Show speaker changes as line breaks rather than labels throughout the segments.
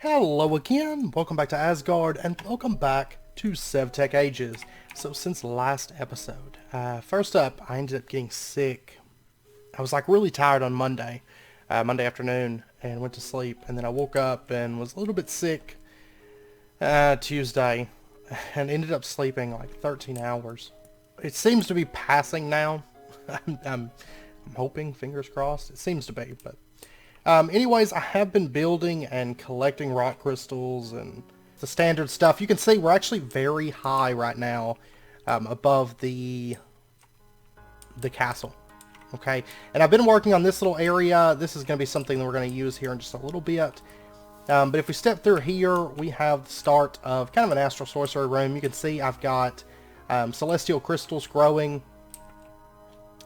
Hello again, welcome back to Asgard, and welcome back to SevTech Ages. So since last episode, first up, I ended up getting sick. I was like really tired on Monday afternoon, and went to sleep, and then I woke up and was a little bit sick Tuesday, and ended up sleeping like 13 hours. It seems to be passing now. I'm hoping, fingers crossed, it seems to be, but anyways, I have been building and collecting rock crystals and the standard stuff. You can see we're actually very high right now, above the castle. Okay, and I've been working on this little area. This is going to be something that we're going to use here in just a little bit. But if we step through here, we have the start of kind of an astral sorcery room. You can see I've got celestial crystals growing.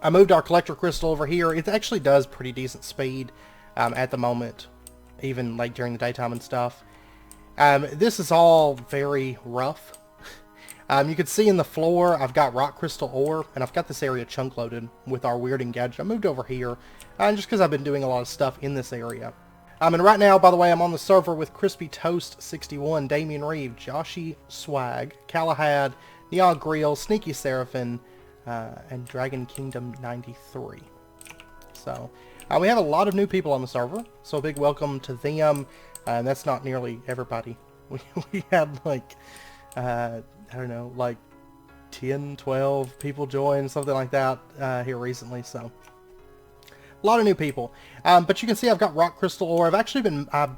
I moved our collector crystal over here. It actually does pretty decent speed. At the moment, even like during the daytime and stuff. This is all very rough. You can see in the floor I've got rock crystal ore, and I've got this area chunk loaded with our weirding gadget. I moved over here just because I've been doing a lot of stuff in this area. And right now, by the way, I'm on the server with Crispy Toast 61, Damian Reeve, Joshy Swag, Calahad, Neon Grill, Sneaky Seraphim, and Dragon Kingdom 93. So we have a lot of new people on the server, so a big welcome to them. That's not nearly everybody. We had like, I don't know, like 10, 12 people join, something like that here recently, so a lot of new people. But you can see I've got rock crystal ore. I've actually been, I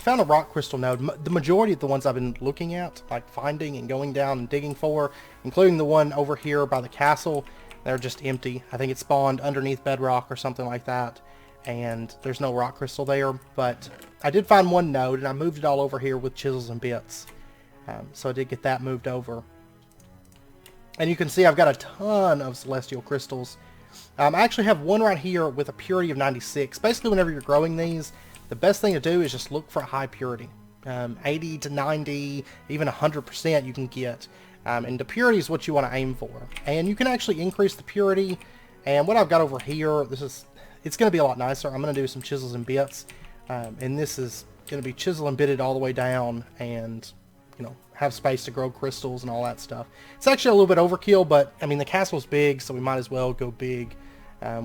found a rock crystal node. The majority of the ones I've been looking at, like finding and going down and digging for, including the one over here by the castle, they're just empty. I think it spawned underneath bedrock or something like that, and there's no rock crystal there. But I did find one node, and I moved it all over here with chisels and bits. So I did get that moved over. And you can see I've got a ton of celestial crystals. I actually have one right here with a purity of 96. Basically, whenever you're growing these, the best thing to do is just look for a high purity. 80 to 90, even 100% you can get. And the purity is what you want to aim for. And you can actually increase the purity. And what I've got over here, it's going to be a lot nicer. I'm going to do some chisels and bits. And this is going to be chisel and bitted all the way down, and have space to grow crystals and all that stuff. It's actually a little bit overkill, but I mean the castle's big, so we might as well go big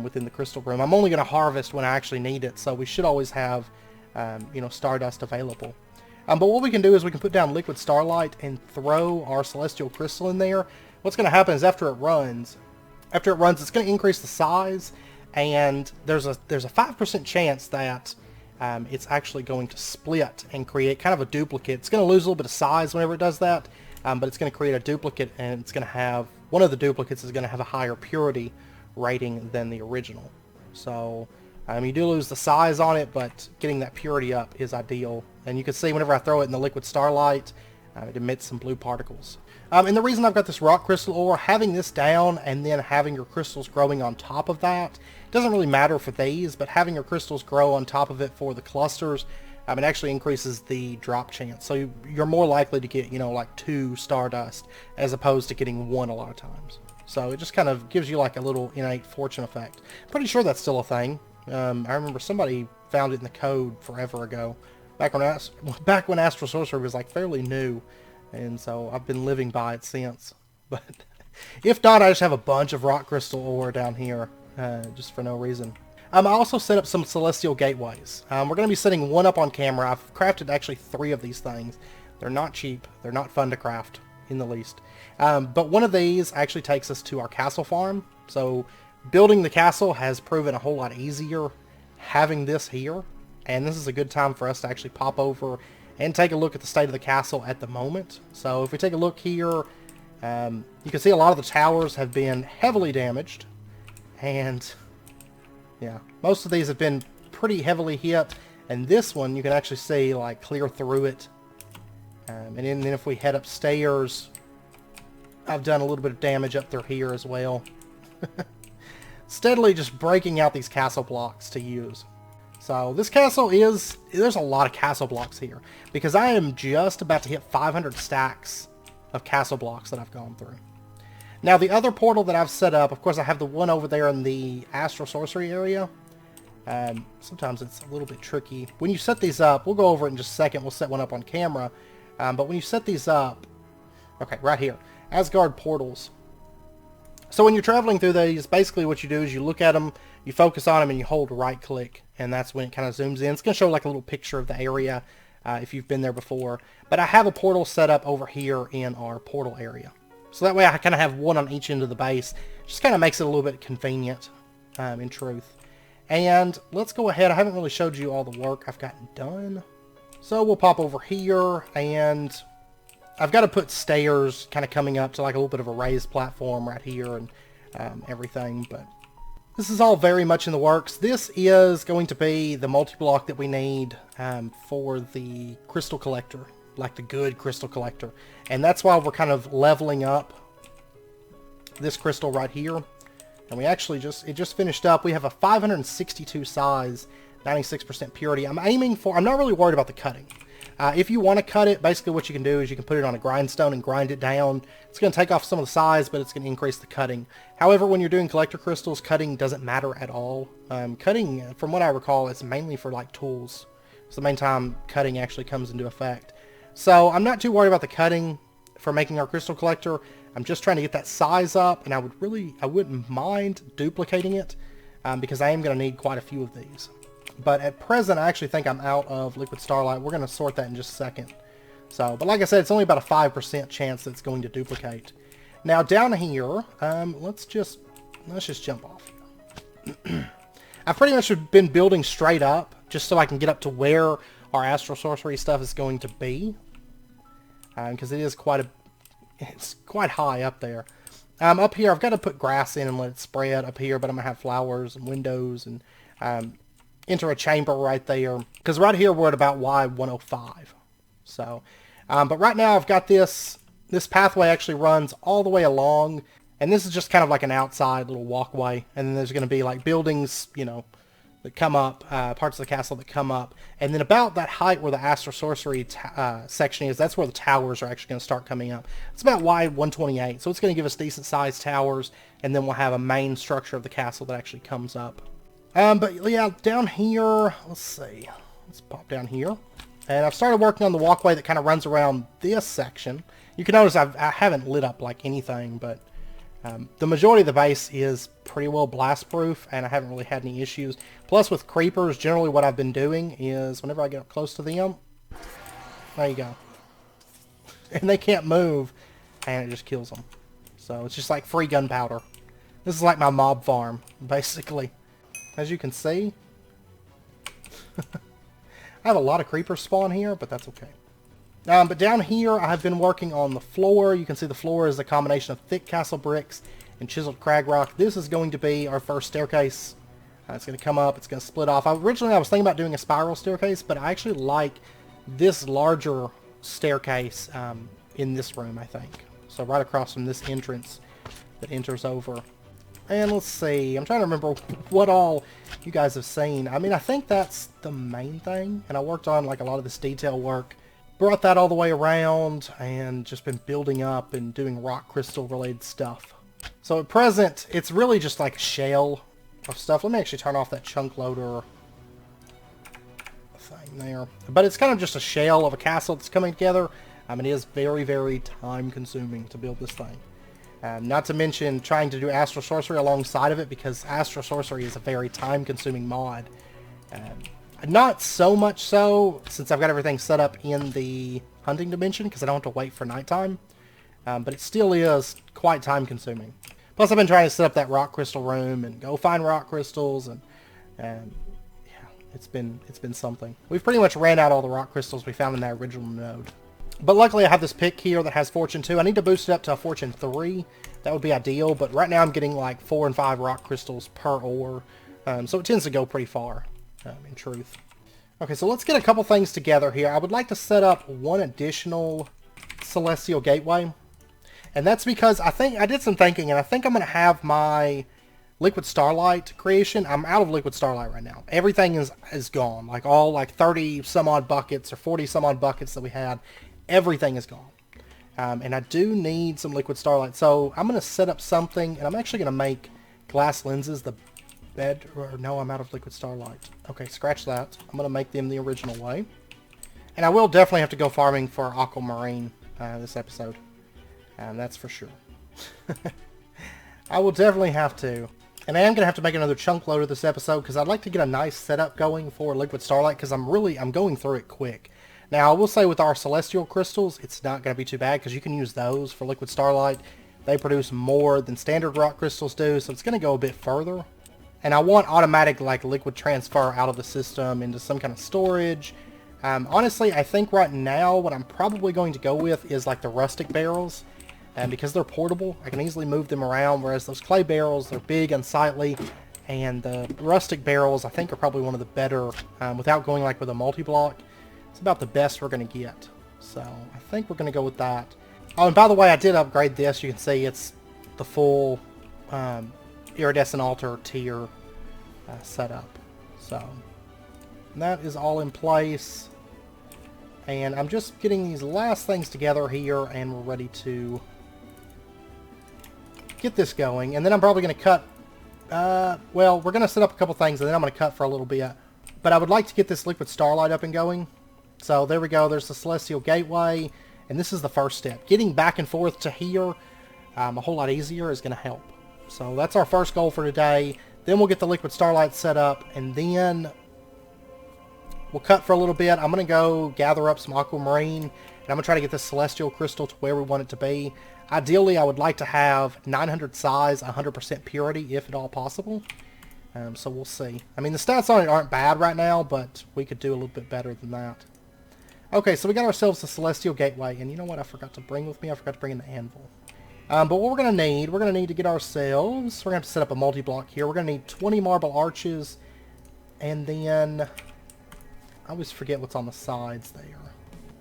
within the crystal room. I'm only going to harvest when I actually need it, so we should always have stardust available. But what we can do is we can put down liquid starlight and throw our celestial crystal in there. What's going to happen is after it runs, it's going to increase the size, and there's a 5% chance that it's actually going to split and create kind of a duplicate. It's going to lose a little bit of size whenever it does that, but it's going to create a duplicate, and it's going to have, one of the duplicates is going to have a higher purity rating than the original. So you do lose the size on it, but getting that purity up is ideal. And you can see whenever I throw it in the liquid starlight, it emits some blue particles. And the reason I've got this rock crystal ore, having this down and then having your crystals growing on top of that, doesn't really matter for these, but having your crystals grow on top of it for the clusters, it actually increases the drop chance. So you're more likely to get, like 2 stardust as opposed to getting 1 a lot of times. So it just kind of gives you like a little innate fortune effect. Pretty sure that's still a thing. I remember somebody found it in the code forever ago, back when astral sorcery was like fairly new, and so I've been living by it since. But if not, I just have a bunch of rock crystal ore down here, just for no reason. I also set up some celestial gateways. We're going to be setting one up on camera. I've crafted actually 3 of these things. They're not cheap. They're not fun to craft in the least. But one of these actually takes us to our castle farm. So building the castle has proven a whole lot easier having this here. And this is a good time for us to actually pop over and take a look at the state of the castle at the moment. So if we take a look here, you can see a lot of the towers have been heavily damaged. And yeah, most of these have been pretty heavily hit. And this one, you can actually see like clear through it. And then if we head upstairs, I've done a little bit of damage up through here as well. Steadily just breaking out these castle blocks to use. So this castle there's a lot of castle blocks here, because I am just about to hit 500 stacks of castle blocks that I've gone through. Now the other portal that I've set up, of course I have the one over there in the astral sorcery area. Sometimes it's a little bit tricky. When you set these up, we'll go over it in just a second. We'll set one up on camera. But when you set these up, okay, right here, Asgard Portals. So when you're traveling through these, basically what you do is you look at them, you focus on them, and you hold right click, and that's when it kind of zooms in. It's going to show like a little picture of the area if you've been there before. But I have a portal set up over here in our portal area. So that way I kind of have one on each end of the base. Just kind of makes it a little bit convenient, in truth. And let's go ahead. I haven't really showed you all the work I've gotten done. So we'll pop over here, and I've got to put stairs kind of coming up to like a little bit of a raised platform right here and everything. But this is all very much in the works. This is going to be the multi-block that we need for the crystal collector, like the good crystal collector. And that's why we're kind of leveling up this crystal right here. And we actually it just finished up. We have a 562 size, 96% purity. I'm not really worried about the cutting. If you want to cut it, basically what you can do is you can put it on a grindstone and grind it down. It's going to take off some of the size, but it's going to increase the cutting. However, when you're doing collector crystals, cutting doesn't matter at all. Cutting, from what I recall, is mainly for like tools. It's the main time cutting actually comes into effect. So I'm not too worried about the cutting for making our crystal collector. I'm just trying to get that size up, and I wouldn't mind duplicating it because I am going to need quite a few of these. But at present, I actually think I'm out of liquid Starlight. We're going to sort that in just a second. So, but like I said, it's only about a 5% chance that it's going to duplicate. Now down here, let's just jump off here. I've pretty much been building straight up just so I can get up to where our astral sorcery stuff is going to be, because it's quite high up there. Up here, I've got to put grass in and let it spread up here, but I'm gonna have flowers and windows and enter a chamber right there, because right here we're at about Y105. So, but right now I've got this pathway actually runs all the way along, and this is just kind of like an outside little walkway, and then there's going to be like buildings, you know, that come up, parts of the castle that come up, and then about that height where the astral sorcery section is, that's where the towers are actually going to start coming up. It's about Y128, so it's going to give us decent sized towers, and then we'll have a main structure of the castle that actually comes up. But yeah, down here, let's see, let's pop down here, and I've started working on the walkway that kind of runs around this section. You can notice I haven't lit up like anything, but the majority of the base is pretty well blast proof, and I haven't really had any issues. Plus with creepers, generally what I've been doing is whenever I get up close to them, there you go, and they can't move, and it just kills them. So it's just like free gunpowder. This is like my mob farm, basically. As you can see, I have a lot of creepers spawn here, but that's okay. But down here, I've been working on the floor. You can see the floor is a combination of thick castle bricks and chiseled crag rock. This is going to be our first staircase. It's going to come up. It's going to split off. Originally, I was thinking about doing a spiral staircase, but I actually like this larger staircase in this room, I think. So right across from this entrance that enters over. And let's see, I'm trying to remember what all you guys have seen. I mean, I think that's the main thing. And I worked on like a lot of this detail work. Brought that all the way around and just been building up and doing rock crystal related stuff. So at present, it's really just like a shell of stuff. Let me actually turn off that chunk loader thing there. But it's kind of just a shell of a castle that's coming together. It is very, very time consuming to build this thing. Not to mention trying to do astral sorcery alongside of it, because astral sorcery is a very time consuming mod. Not so much so since I've got everything set up in the hunting dimension, because I don't have to wait for nighttime. But it still is quite time consuming. Plus I've been trying to set up that rock crystal room and go find rock crystals, and yeah, it's been something. We've pretty much ran out all the rock crystals we found in that original node. But luckily I have this pick here that has Fortune 2. I need to boost it up to a Fortune 3. That would be ideal, but right now I'm getting like 4 and 5 rock crystals per ore. So it tends to go pretty far, in truth. Okay, so let's get a couple things together here. I would like to set up one additional celestial gateway. And that's because I did some thinking, and I think I'm going to have my liquid starlight creation. I'm out of liquid starlight right now. Everything is gone. Like all like 30 some odd buckets or 40 some odd buckets that we had. Everything is gone. And I do need some liquid starlight. So I'm going to set up something, and I'm actually going to make glass lenses the or no, I'm out of liquid starlight. Okay, scratch that. I'm going to make them the original way. And I will definitely have to go farming for Aquamarine this episode. That's for sure. I will definitely have to. And I am going to have to make another chunk loader this episode because I'd like to get a nice setup going for liquid starlight because I'm going through it quick. Now, I will say with our celestial crystals, it's not going to be too bad because you can use those for liquid starlight. They produce more than standard rock crystals do, so it's going to go a bit further. And I want automatic like liquid transfer out of the system into some kind of storage. Honestly, I think right now what I'm probably going to go with is like the Rustic Barrels. Because they're portable, I can easily move them around, whereas those clay barrels, they're big, unsightly. And the Rustic Barrels, I think, are probably one of the better, without going like with a multi-block. It's about the best we're going to get. So, I think we're going to go with that. Oh, and by the way, I did upgrade this. You can see it's the full iridescent altar tier setup. So, that is all in place. And I'm just getting these last things together here, and we're ready to get this going. And then I'm probably going to cut, well, we're going to set up a couple things, and then I'm going to cut for a little bit. But I would like to get this liquid starlight up and going. So there we go. There's the Celestial Gateway, and this is the first step. Getting back and forth to here a whole lot easier is going to help. So that's our first goal for today. Then we'll get the liquid starlight set up, and then we'll cut for a little bit. I'm going to go gather up some aquamarine, and I'm going to try to get this celestial crystal to where we want it to be. Ideally, I would like to have 900 size, 100% purity, if at all possible. So we'll see. I mean, the stats on it aren't bad right now, but we could do a little bit better than that. Okay, so we got ourselves the Celestial Gateway, and you know what I forgot to bring with me? I forgot to bring in the anvil. But what we're going to need to get ourselves, we're going to have to set up a multi-block here. We're going to need 20 marble arches, and then I always forget what's on the sides there.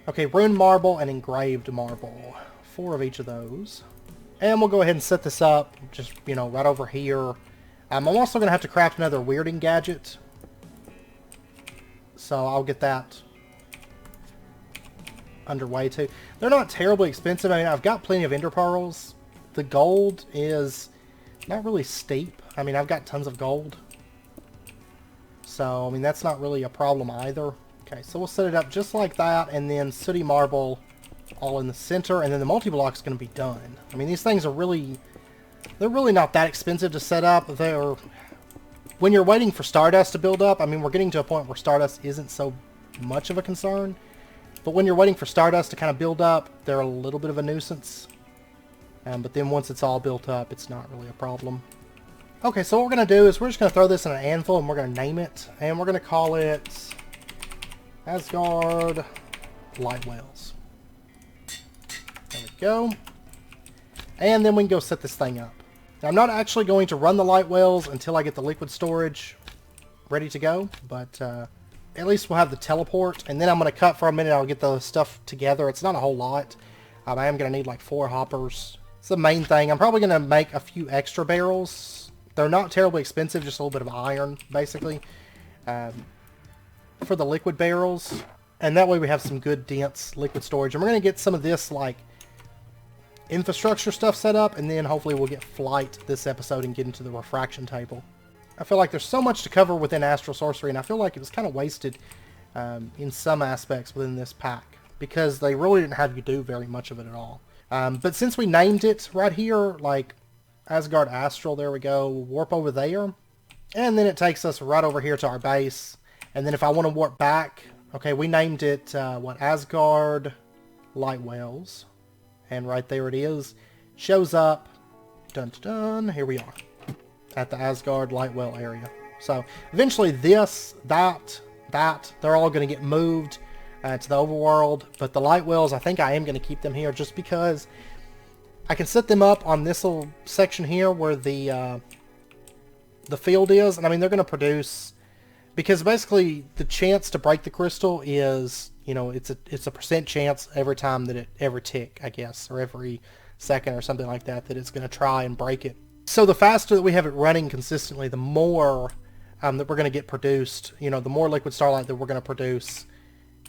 Okay, Rune Marble and Engraved Marble. 4 of each of those. And we'll go ahead and set this up, just, you know, right over here. I'm also going to have to craft another weirding gadget. So I'll get that underway too. They're not terribly expensive. I mean, I've got plenty of ender pearls. The gold is not really steep. I mean, I've got tons of gold. So, I mean, that's not really a problem either. Okay, so we'll set it up just like that, and then sooty marble all in the center, and then the multi-block is going to be done. I mean, these things are they're really not that expensive to set up. When you're waiting for Stardust to build up, I mean, we're getting to a point where Stardust isn't so much of a concern. But when you're waiting for Stardust to kind of build up, they're a little bit of a nuisance. But then once it's all built up, it's not really a problem. Okay, so what we're going to do is we're just going to throw this in an anvil, and we're going to name it. And we're going to call it Asgard Light Wells. There we go. And then we can go set this thing up. Now, I'm not actually going to run the light wells until I get the liquid storage ready to go, but at least we'll have the teleport, and then I'm going to cut for a minute. I'll get the stuff together. It's not a whole lot. I am going to need like 4 hoppers. It's the main thing. I'm probably going to make a few extra barrels. They're not terribly expensive, just a little bit of iron, basically, for the liquid barrels. And that way we have some good, dense liquid storage. And we're going to get some of this, like, infrastructure stuff set up, and then hopefully we'll get flight this episode and get into the refraction table. I feel like there's so much to cover within astral sorcery, and I feel like it was kind of wasted in some aspects within this pack, because they really didn't have you do very much of it at all. But since we named it right here, like Asgard Astral, there we go, we'll warp over there, and then it takes us right over here to our base. And then if I want to warp back, okay, we named it Asgard Light Wells. And right there it is. Shows up. Dun dun dun. Here we are. At the Asgard Lightwell area. So eventually this, that, they're all going to get moved to the overworld. But the Lightwells, I think I am going to keep them here just because I can set them up on this little section here where the field is. And I mean, they're going to produce, because basically the chance to break the crystal is, you know, it's a percent chance every time that it every tick, I guess, or every second or something like that, that it's going to try and break it. So the faster that we have it running consistently, the more that we're going to get produced, you know, the more liquid starlight that we're going to produce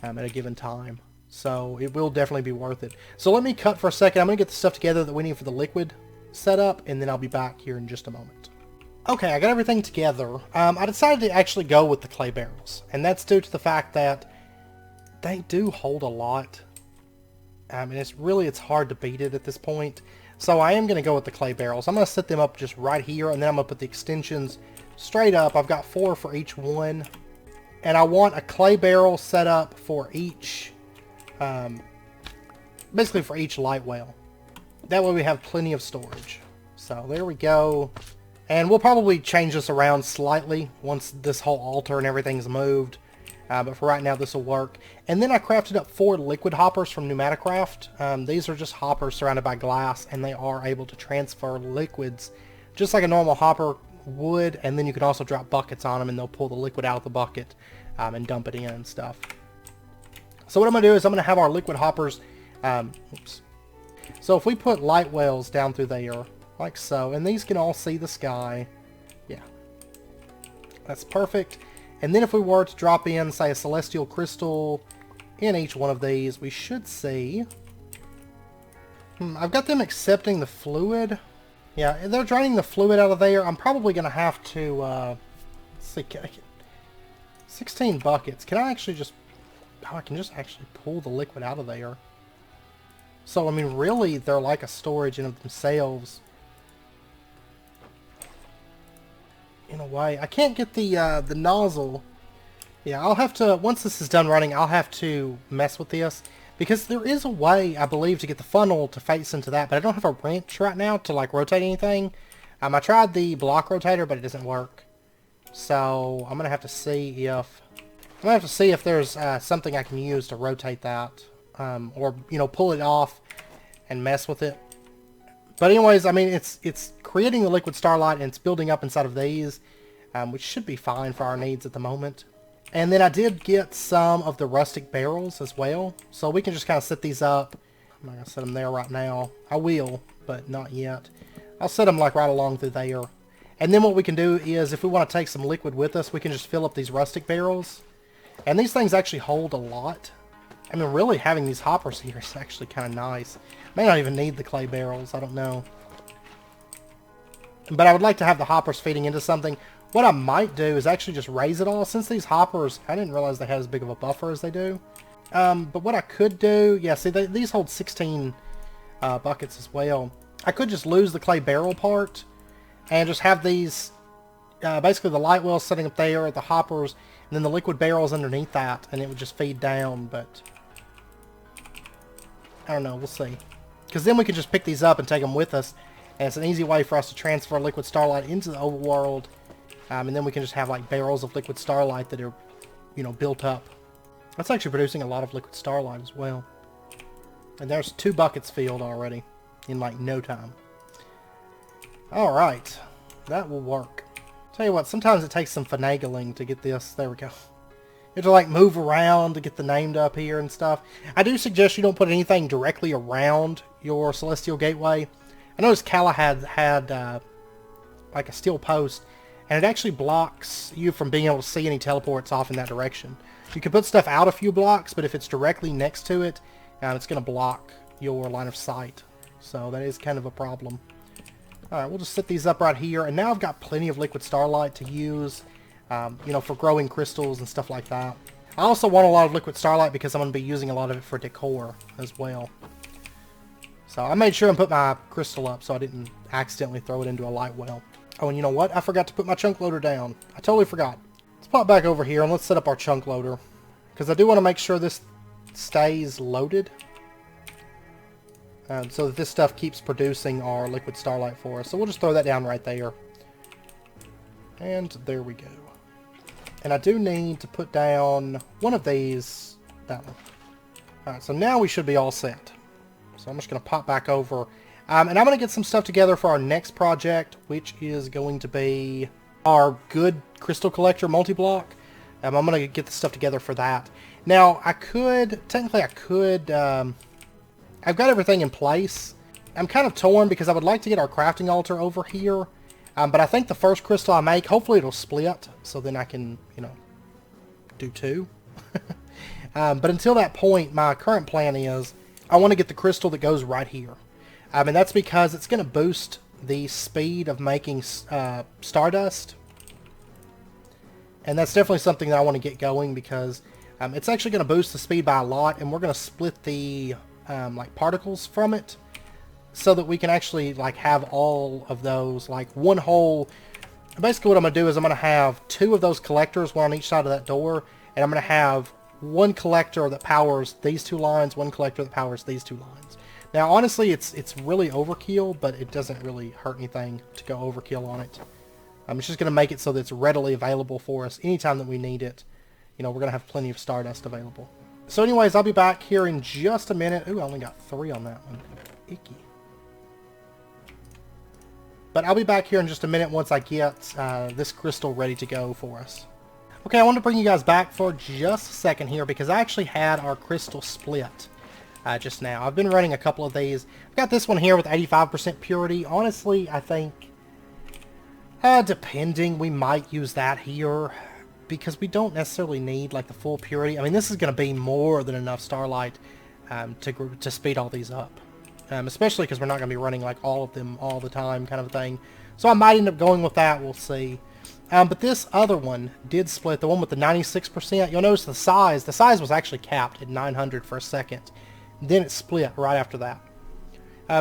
at a given time. So it will definitely be worth it. So let me cut for a second. I'm going to get the stuff together that we need for the liquid setup, and then I'll be back here in just a moment. Okay, I got everything together. I decided to actually go with the clay barrels, and that's due to the fact that they do hold a lot. And it's hard to beat it at this point. So I am going to go with the clay barrels. I'm going to set them up just right here, and then I'm going to put the extensions straight up. I've got 4 for each one. And I want a clay barrel set up for each, basically for each light well. That way we have plenty of storage. So there we go. And we'll probably change this around slightly once this whole altar and everything's moved. But for right now, this will work. And then I crafted up 4 liquid hoppers from Pneumaticraft. These are just hoppers surrounded by glass, and they are able to transfer liquids just like a normal hopper would. And then you can also drop buckets on them, and they'll pull the liquid out of the bucket and dump it in and stuff. So what I'm going to do is I'm going to have our liquid hoppers. Oops. So if we put light wells down through there, like so, and these can all see the sky. Yeah. That's perfect. And then if we were to drop in, say, a celestial crystal in each one of these, we should see... I've got them accepting the fluid. Yeah, they're draining the fluid out of there. I'm probably going to have to... let's see, 16 buckets. Can I actually just... Oh, I can just actually pull the liquid out of there. So, I mean, really, they're like a storage in of themselves. In a way. I can't get the nozzle. Yeah, I'll have to, once this is done running, I'll have to mess with this. Because there is a way, I believe, to get the funnel to face into that, but I don't have a wrench right now to, like, rotate anything. I tried the block rotator, but it doesn't work. So, I'm going to have to see if... I'm going to have to see if there's something I can use to rotate that. Or, you know, pull it off and mess with it. But anyways, I mean, it's creating the liquid starlight, and it's building up inside of these, which should be fine for our needs at the moment. And then I did get some of the rustic barrels as well, so we can just kind of set these up. I'm not going to set them there right now. I will, but not yet. I'll set them like right along through there. And then what we can do is, if we want to take some liquid with us, we can just fill up these rustic barrels. And these things actually hold a lot. I mean, really having these hoppers here is actually kind of nice. May not even need the clay barrels, I don't know. But I would like to have the hoppers feeding into something. What I might do is actually just raise it all. Since these hoppers, I didn't realize they had as big of a buffer as they do. But what I could do, yeah, see, these hold 16 buckets as well. I could just lose the clay barrel part and just have these, basically the light wells sitting up there, the hoppers, and then the liquid barrels underneath that, and it would just feed down, but I don't know, we'll see. Because then we can just pick these up and take them with us, and it's an easy way for us to transfer liquid starlight into the overworld, and then we can just have like barrels of liquid starlight that are, you know, built up. That's actually producing a lot of liquid starlight as well. And there's 2 buckets filled already in like no time. Alright, that will work. Tell you what, sometimes it takes some finagling to get this. There we go. You have to like move around to get the named up here and stuff. I do suggest you don't put anything directly around your celestial gateway. I noticed Galahad had like a steel post, and it actually blocks you from being able to see any teleports off in that direction. You can put stuff out a few blocks, but if it's directly next to it, it's going to block your line of sight. So that is kind of a problem. Alright, we'll just set these up right here, and now I've got plenty of liquid starlight to use, you know, for growing crystals and stuff like that. I also want a lot of liquid starlight because I'm going to be using a lot of it for decor as well. So I made sure and put my crystal up so I didn't accidentally throw it into a light well. Oh, and you know what? I forgot to put my chunk loader down. I totally forgot. Let's pop back over here and let's set up our chunk loader, because I do want to make sure this stays loaded. So that this stuff keeps producing our liquid starlight for us. So we'll just throw that down right there. And there we go. And I do need to put down one of these, that one. Alright, so now we should be all set. So I'm just going to pop back over. And I'm going to get some stuff together for our next project, which is going to be our good crystal collector multi-block. I'm going to get the stuff together for that. Now, technically I could... I've got everything in place. I'm kind of torn because I would like to get our crafting altar over here. But I think the first crystal I make, hopefully it'll split. So then I can, you know, do 2. But until that point, my current plan is I want to get the crystal that goes right here. And that's because it's going to boost the speed of making Stardust. And that's definitely something that I want to get going, because it's actually going to boost the speed by a lot, and we're going to split the like particles from it, so that we can actually like have all of those like one whole. Basically what I'm going to do is I'm going to have 2 of those collectors, one on each side of that door, and I'm going to have one collector that powers these 2 lines, one collector that powers these 2 lines. Now honestly it's really overkill, but it doesn't really hurt anything to go overkill on it. It's just going to make it so that it's readily available for us anytime that we need it. You know, we're going to have plenty of Stardust available. So anyways, I'll be back here in just a minute. Ooh, I only got 3 on that one. Icky. But I'll be back here in just a minute once I get this crystal ready to go for us. Okay, I want to bring you guys back for just a second here, because I actually had our crystal split just now. I've been running a couple of these. I've got this one here with 85% purity. Honestly, I think, depending, we might use that here, because we don't necessarily need like the full purity. I mean, this is going to be more than enough Starlight to speed all these up. Especially because we're not going to be running like all of them all the time kind of thing. So I might end up going with that, we'll see. But this other one did split, the one with the 96%. You'll notice the size was actually capped at 900 for a second. Then it split right after that.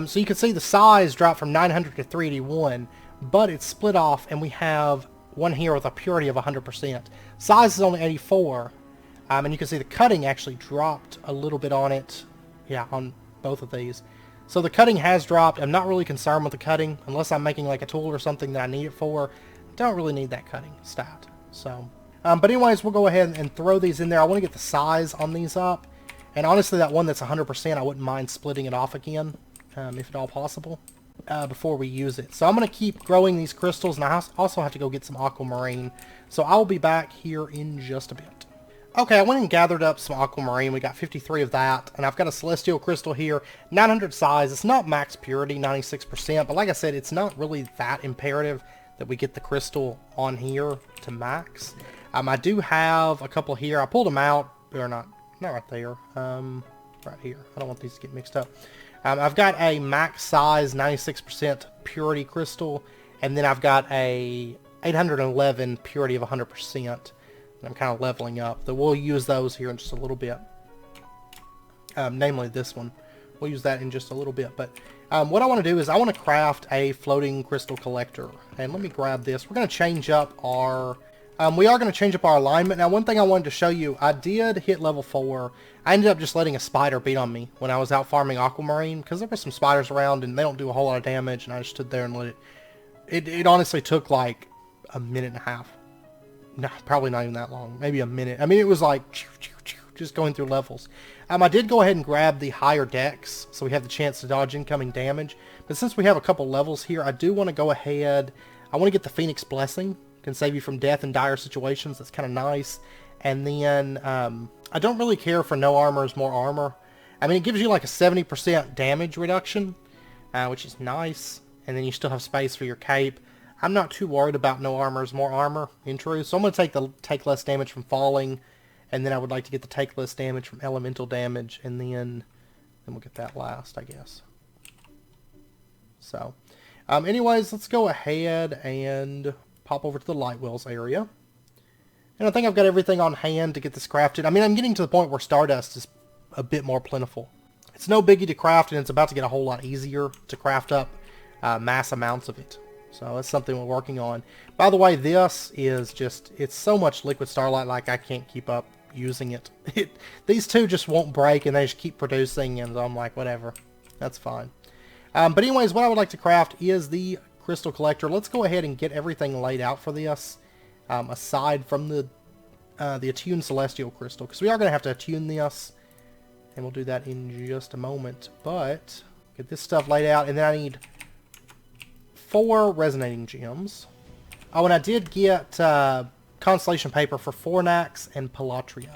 So you can see the size dropped from 900 to 381, but it's split off, and we have one here with a purity of 100%. Size is only 84, and you can see the cutting actually dropped a little bit on it. Yeah, on both of these. So the cutting has dropped. I'm not really concerned with the cutting, unless I'm making like a tool or something that I need it for. Don't really need that cutting stat. So, but anyways, we'll go ahead and throw these in there. I want to get the size on these up. And honestly, that one that's 100%, I wouldn't mind splitting it off again, if at all possible, before we use it. So I'm going to keep growing these crystals, and I also have to go get some Aquamarine. So I'll be back here in just a bit. Okay, I went and gathered up some Aquamarine. We got 53 of that, and I've got a Celestial Crystal here, 900 size. It's not max purity, 96%, but like I said, it's not really that imperative that we get the crystal on here to max. I do have a couple here. I pulled them out. They're not right there. Right here. I don't want these to get mixed up. I've got a max size 96% purity crystal, and then I've got a 811 purity of 100%. And I'm kind of leveling up. So we'll use those here in just a little bit. Namely this one. We'll use that in just a little bit. But what I want to do is I want to craft a floating crystal collector. And let me grab this. We're going to change up our... we are going to change up our alignment. Now, one thing I wanted to show you, I did hit level 4. I ended up just letting a spider beat on me when I was out farming Aquamarine, because there were some spiders around and they don't do a whole lot of damage, and I just stood there and let it... It honestly took like a minute and a half. No, probably not even that long. Maybe a minute. I mean, it was like just going through levels. I did go ahead and grab the higher decks, so we have the chance to dodge incoming damage. But since we have a couple levels here, I do want to go ahead. I want to get the Phoenix Blessing. Can save you from death in dire situations. That's kind of nice. And then I don't really care for no armor is more armor. I mean, it gives you like a 70% damage reduction, which is nice. And then you still have space for your cape. I'm not too worried about no armor is more armor, in truth. So I'm going to take less damage from falling. And then I would like to get the take less damage from elemental damage. And then we'll get that last, I guess. So, anyways, let's go ahead and pop over to the light wells area. And I think I've got everything on hand to get this crafted. I mean, I'm getting to the point where Stardust is a bit more plentiful. It's no biggie to craft, and it's about to get a whole lot easier to craft up mass amounts of it. So that's something we're working on. By the way, this is just, it's so much liquid Starlight, like I can't keep up using it. These two just won't break, and they just keep producing, and I'm like, whatever. That's fine. But anyways, what I would like to craft is the crystal collector. Let's go ahead and get everything laid out for this, aside from the attuned celestial crystal, because we are going to have to attune this, and we'll do that in just a moment. But get this stuff laid out, and then I need 4 resonating gems. Oh, and I did get constellation paper for Fornax and Palatrio.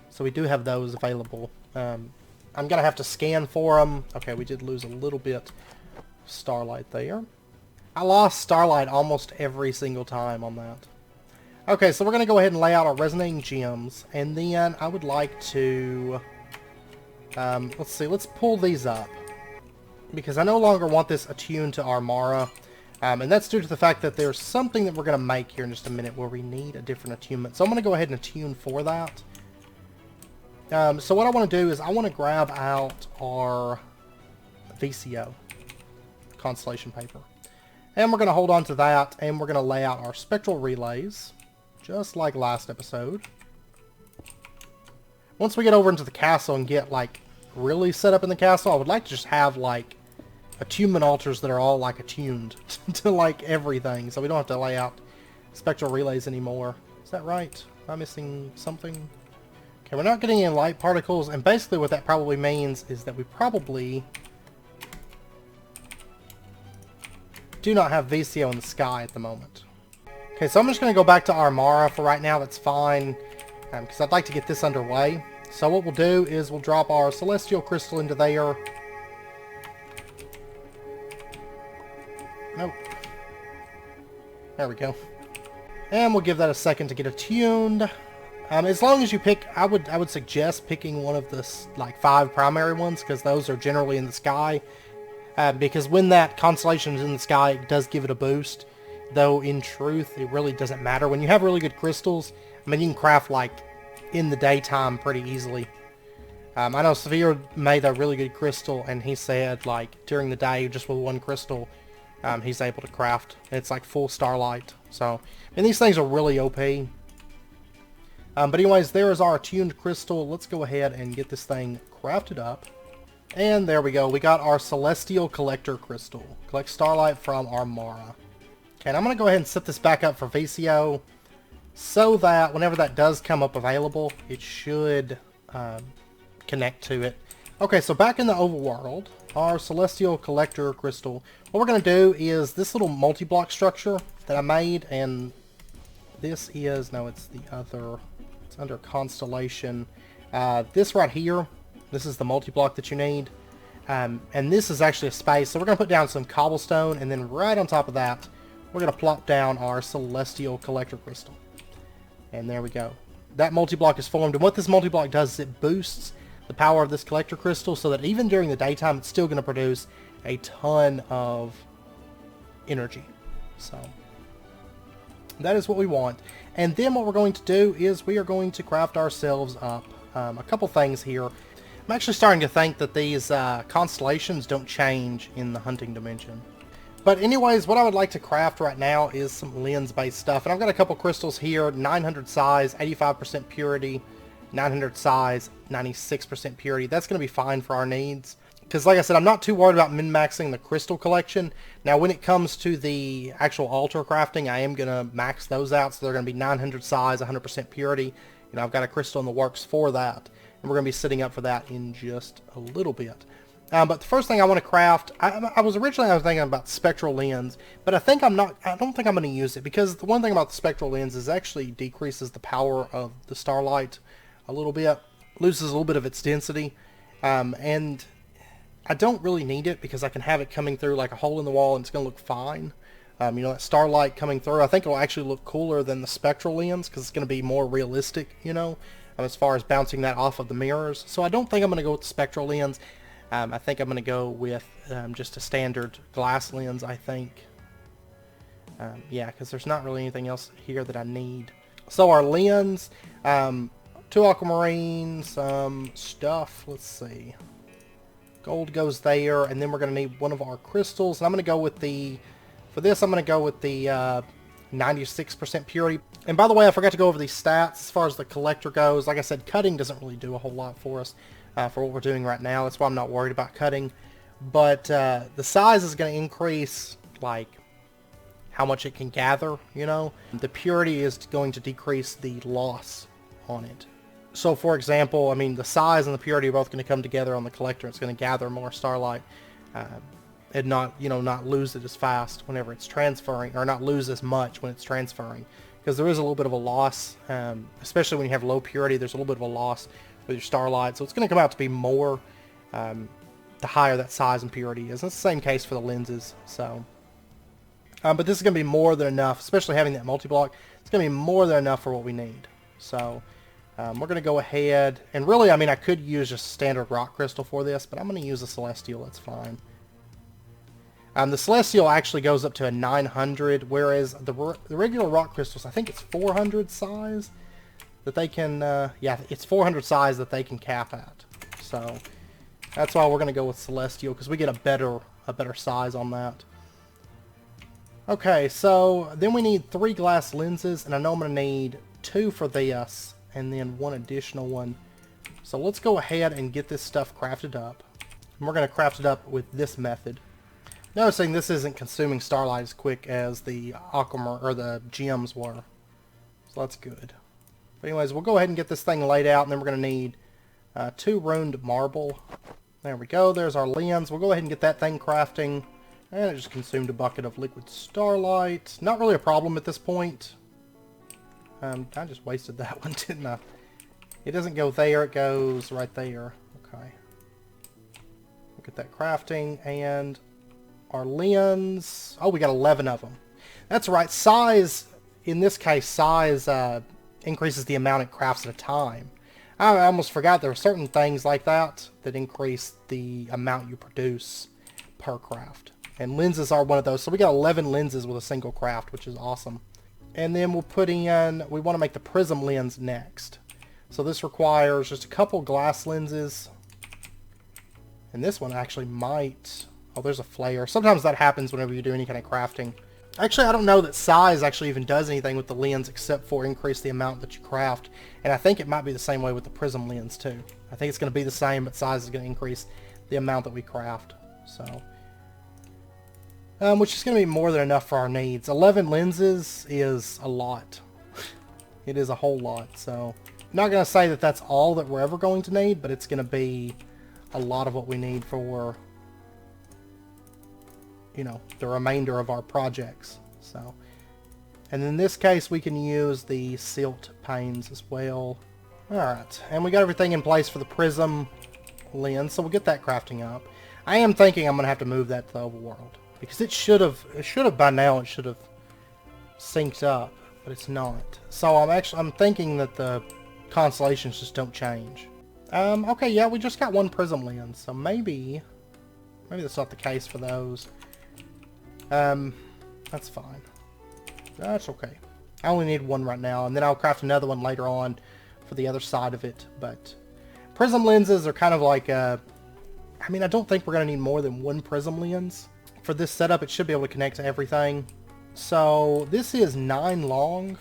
So we do have those available. I'm going to have to scan for them. Okay, we did lose a little bit of Starlight there. I lost Starlight almost every single time on that. Okay, so we're going to go ahead and lay out our resonating gems. And then I would like to... let's see, let's pull these up. because I no longer want this attuned to Armara. And that's due to the fact that there's something that we're going to make here in just a minute where we need a different attunement. So I'm going to go ahead and attune for that. So what I want to do is I want to grab out our VCO, Constellation Paper. And we're going to hold on to that, and we're going to lay out our Spectral Relays, just like last episode. Once we get over into the castle and get, like, really set up in the castle, I would like to just have, like, attunement altars that are all like attuned to like everything, so we don't have to lay out spectral relays anymore. Is that right? Am I missing something? Okay, we're not getting any light particles, and basically what that probably means is that we probably do not have VCO in the sky at the moment. Okay, so I'm just going to go back to Armara for right now. That's fine, because I'd like to get this underway. So what we'll do is we'll drop our Celestial Crystal into there. Nope. There we go. And we'll give that a second to get attuned. As long as you pick, I would suggest picking one of the like 5 primary ones, because those are generally in the sky. Because when that constellation is in the sky, it does give it a boost. Though in truth, it really doesn't matter. When you have really good crystals, I mean, you can craft like in the daytime pretty easily. I know Severe made a really good crystal, and he said like during the day, just with one crystal, he's able to craft. It's like full Starlight. So, and these things are really OP. But anyways, there is our attuned crystal. Let's go ahead and get this thing crafted up. And there we go. We got our Celestial Collector Crystal. Collect Starlight from Armara. Okay, and I'm going to go ahead and set this back up for VCO, so that whenever that does come up available, it should connect to it. Okay, so back in the overworld, our Celestial Collector Crystal, what we're going to do is this little multi-block structure that I made, and this is, no, it's the other, it's under Constellation. This right here, this is the multi-block that you need, and this is actually a space, so we're going to put down some cobblestone, and then right on top of that, we're going to plop down our Celestial Collector Crystal. And there we go. That multi-block is formed, and what this multi-block does is it boosts the power of this collector crystal so that even during the daytime it's still going to produce a ton of energy. So that is what we want. And then what we're going to do is we are going to craft ourselves up a couple things here. I'm actually starting to think that these constellations don't change in the hunting dimension. But anyways, what I would like to craft right now is some lens-based stuff. And I've got a couple crystals here, 900 size, 85% purity, 900 size, 96% purity. That's going to be fine for our needs. Because like I said, I'm not too worried about min-maxing the crystal collection. Now when it comes to the actual altar crafting, I am going to max those out. So they're going to be 900 size, 100% purity. You know, I've got a crystal in the works for that. And we're going to be setting up for that in just a little bit. But the first thing I want to craft, I was thinking about Spectral Lens, but I don't think I'm going to use it, because the one thing about the Spectral Lens is it actually decreases the power of the Starlight a little bit, loses a little bit of its density, and I don't really need it because I can have it coming through like a hole in the wall and it's going to look fine. You know, that Starlight coming through, I think it'll actually look cooler than the Spectral Lens because it's going to be more realistic, you know, as far as bouncing that off of the mirrors. So I don't think I'm going to go with the Spectral Lens. I think I'm going to go with just a standard glass lens, I think. Yeah, because there's not really anything else here that I need. So our lens, 2 aquamarine, some stuff, let's see. Gold goes there, and then we're going to need one of our crystals. And I'm going to go with the, for this I'm going to go with the 96% purity. And by the way, I forgot to go over these stats as far as the collector goes. Like I said, cutting doesn't really do a whole lot for us. For what we're doing right now. That's why I'm not worried about cutting. But the size is going to increase, like, how much it can gather, you know. The purity is going to decrease the loss on it. So, for example, I mean, the size and the purity are both going to come together on the collector. It's going to gather more Starlight and not, you know, not lose it as fast whenever it's transferring, or not lose as much when it's transferring. Because there is a little bit of a loss, especially when you have low purity, there's a little bit of a loss with your Starlight, so it's going to come out to be more the higher that size and purity is. And it's the same case for the lenses. So, but this is going to be more than enough, especially having that multi-block. It's going to be more than enough for what we need. So we're going to go ahead, and really, I mean, I could use just standard rock crystal for this, but I'm going to use a celestial. That's fine. The Celestial actually goes up to a 900, whereas the regular rock crystals, I think it's 400 size that they can, yeah, it's 400 size that they can cap at. So that's why we're going to go with Celestial, because we get a better size on that. Okay, so then we need 3 glass lenses, and I know I'm going to need 2 for this, and then 1 additional one. So let's go ahead and get this stuff crafted up. And we're going to craft it up with this method. Noticing this isn't consuming Starlight as quick as the Aquamarine, or the gems were. So that's good. But anyways, we'll go ahead and get this thing laid out, and then we're going to need 2 Rune Marble. There we go, there's our lens. We'll go ahead and get that thing crafting. And it just consumed a bucket of liquid Starlight. Not really a problem at this point. I just wasted that one, didn't I? It doesn't go there, it goes right there. Okay. Look at that crafting, and our lens. Oh, we got 11 of them. That's right, size, in this case, size increases the amount it crafts at a time. I almost forgot there are certain things like that that increase the amount you produce per craft. And lenses are one of those. So we got 11 lenses with a single craft, which is awesome. And then we'll put in, we want to make the Prism Lens next. So this requires just a couple glass lenses. And this one actually might, oh, there's a flare. Sometimes that happens whenever you do any kind of crafting. Actually, I don't know that size actually even does anything with the lens except for increase the amount that you craft. And I think it might be the same way with the Prism Lens too. I think it's going to be the same, but size is going to increase the amount that we craft. So, which is going to be more than enough for our needs. 11 lenses is a lot. It is a whole lot. So, I'm not going to say that that's all that we're ever going to need, but it's going to be a lot of what we need for, you know, the remainder of our projects. So, and in this case we can use the silt panes as well. Alright, and we got everything in place for the Prism Lens, so we'll get that crafting up. I am thinking I'm going to have to move that to the overworld, because it should have by now, it should have synced up, but it's not. So I'm thinking that the constellations just don't change. Okay, yeah, we just got 1 Prism Lens, so maybe that's not the case for those. That's fine. That's okay. I only need 1 right now, and then I'll craft another one later on for the other side of it. But Prism Lenses are kind of like, I mean, I don't think we're going to need more than 1 Prism Lens. For this setup, it should be able to connect to everything. So this is 9 long,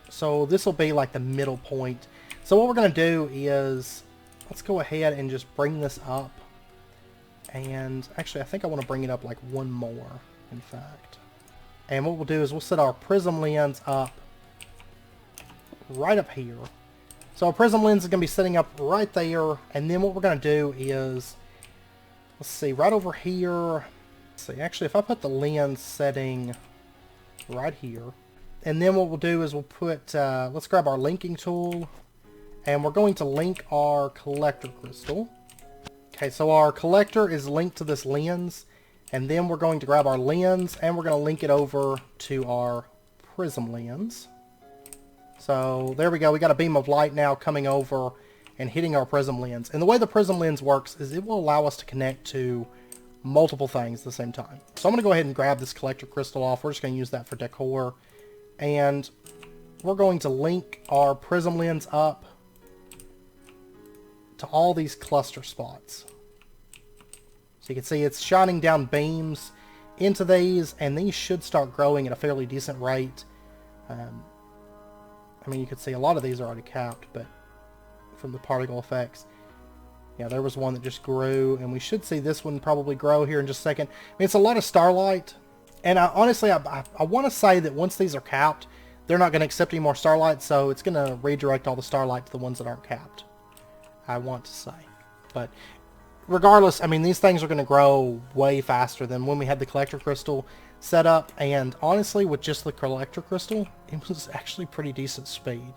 so this will be like the middle point. So what we're going to do is, let's go ahead and just bring this up. And actually, I think I want to bring it up like 1 more. In fact, and what we'll do is we'll set our Prism Lens up right up here. So our Prism Lens is going to be sitting up right there, and then what we're going to do is, let's see, right over here, let's see, actually if I put the lens setting right here, and then what we'll do is we'll put, let's grab our linking tool, and we're going to link our collector crystal. Okay, so our collector is linked to this lens. And then we're going to grab our lens and we're going to link it over to our Prism Lens. So there we go. We got a beam of light now coming over and hitting our Prism Lens. And the way the Prism Lens works is it will allow us to connect to multiple things at the same time. So I'm going to go ahead and grab this collector crystal off. We're just going to use that for decor. And we're going to link our Prism Lens up to all these cluster spots. So you can see it's shining down beams into these, and these should start growing at a fairly decent rate. I mean, you can see a lot of these are already capped, but from the particle effects. Yeah, there was one that just grew, and we should see this one probably grow here in just a second. I mean, it's a lot of Starlight, and honestly, I want to say that once these are capped, they're not going to accept any more Starlight, so it's going to redirect all the Starlight to the ones that aren't capped. I want to say. But regardless, I mean, these things are going to grow way faster than when we had the collector crystal set up, and honestly, with just the collector crystal, it was actually pretty decent speed.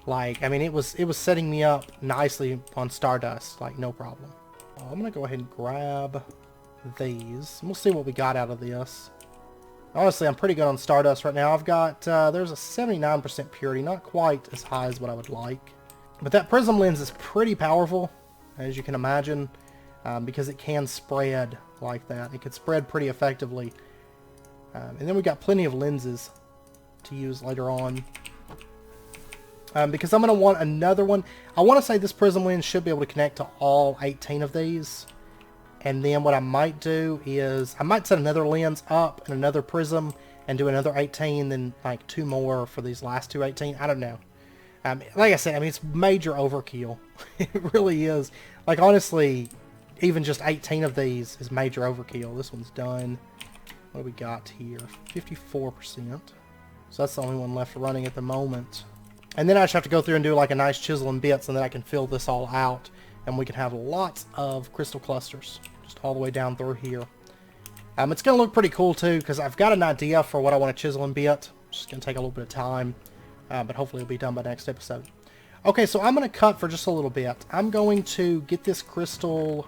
Like, I mean, it was setting me up nicely on Stardust, like, no problem. I'm going to go ahead and grab these, and we'll see what we got out of this. Honestly, I'm pretty good on Stardust right now. I've got, there's a 79% purity, not quite as high as what I would like. But that Prism Lens is pretty powerful, as you can imagine. because it can spread like that. It can spread pretty effectively. And then we've got plenty of lenses to use later on. Because I'm going to want another one. I want to say this Prism Lens should be able to connect to all 18 of these. And then what I might do is, I might set another lens up and another prism and do another 18, then like 2 more for these last 2 18. I don't know. Like I said, I mean, it's major overkill. It really is. Like, honestly, even just 18 of these is major overkill. This one's done. What do we got here? 54%. So that's the only one left running at the moment. And then I just have to go through and do like a nice chisel and bits, and then I can fill this all out, and we can have lots of crystal clusters just all the way down through here. It's going to look pretty cool too, because I've got an idea for what I want to chisel and bit. It's just going to take a little bit of time, but hopefully it'll be done by next episode. Okay, so I'm going to cut for just a little bit. I'm going to get this crystal,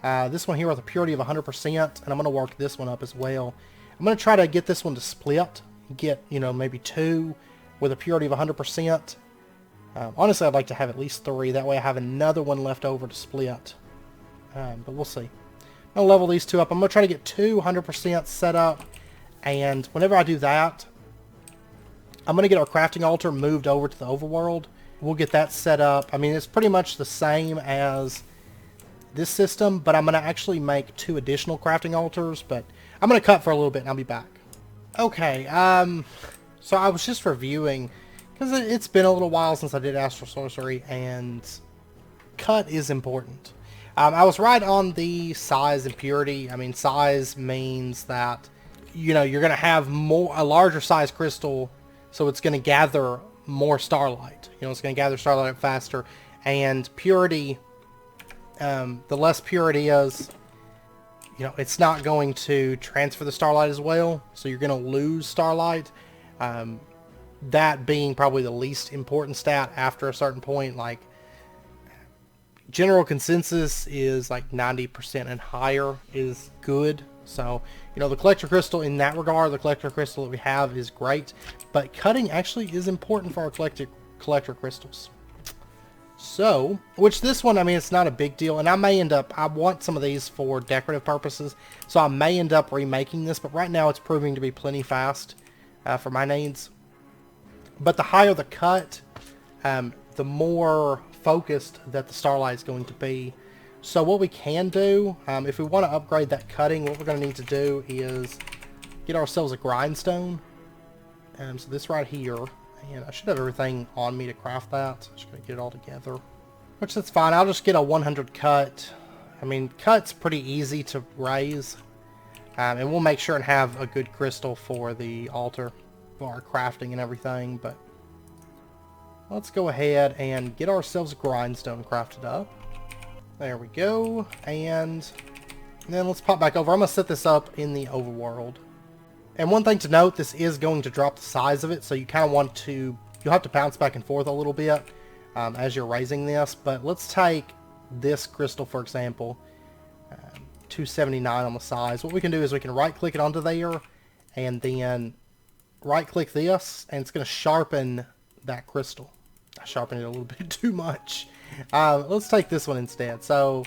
this one here with a purity of 100%, and I'm going to work this one up as well. I'm going to try to get this one to split, get, you know, maybe 2 with a purity of 100%. Honestly, I'd like to have at least 3. That way I have another one left over to split. But we'll see. I'm going to level these 2 up. I'm going to try to get 2 100% set up. And whenever I do that, I'm going to get our crafting altar moved over to the overworld. We'll get that set up. I mean, it's pretty much the same as this system, but I'm going to actually make 2 additional crafting altars. But I'm going to cut for a little bit and I'll be back. Okay, so I was just reviewing, because it's been a little while since I did astral sorcery, and cut is important. I was right on the size and purity. I mean, size means that, you know, you're going to have a larger size crystal, so it's going to gather more starlight. You know, it's going to gather starlight faster. And purity, the less pure it is, you know, it's not going to transfer the starlight as well, so you're going to lose starlight. That being probably the least important stat after a certain point. Like, general consensus is like 90% and higher is good. So, you know, the collector crystal in that regard, the collector crystal that we have is great, but cutting actually is important for our collector crystals. So, which this one, I mean, it's not a big deal, and I may end up, I want some of these for decorative purposes, so I may end up remaking this, but right now it's proving to be plenty fast for my needs. But the higher the cut, the more focused that the starlight is going to be. So what we can do, if we want to upgrade that cutting, what we're going to need to do is get ourselves a grindstone. So this right here, and I should have everything on me to craft that. Just going to get it all together, which that's fine. I'll just get a 100 cut. I mean, cut's pretty easy to raise, and we'll make sure and have a good crystal for the altar for our crafting and everything. But let's go ahead and get ourselves a grindstone crafted up. There we go. And then let's pop back over. I'm going to set this up in the overworld. And one thing to note, this is going to drop the size of it, so you kind of want to, you'll have to bounce back and forth a little bit as you're raising this. But let's take this crystal, for example, 279 on the size. What we can do is we can right click it onto there, and then right click this, and it's going to sharpen that crystal. I sharpened it a little bit too much. Let's take this one instead. So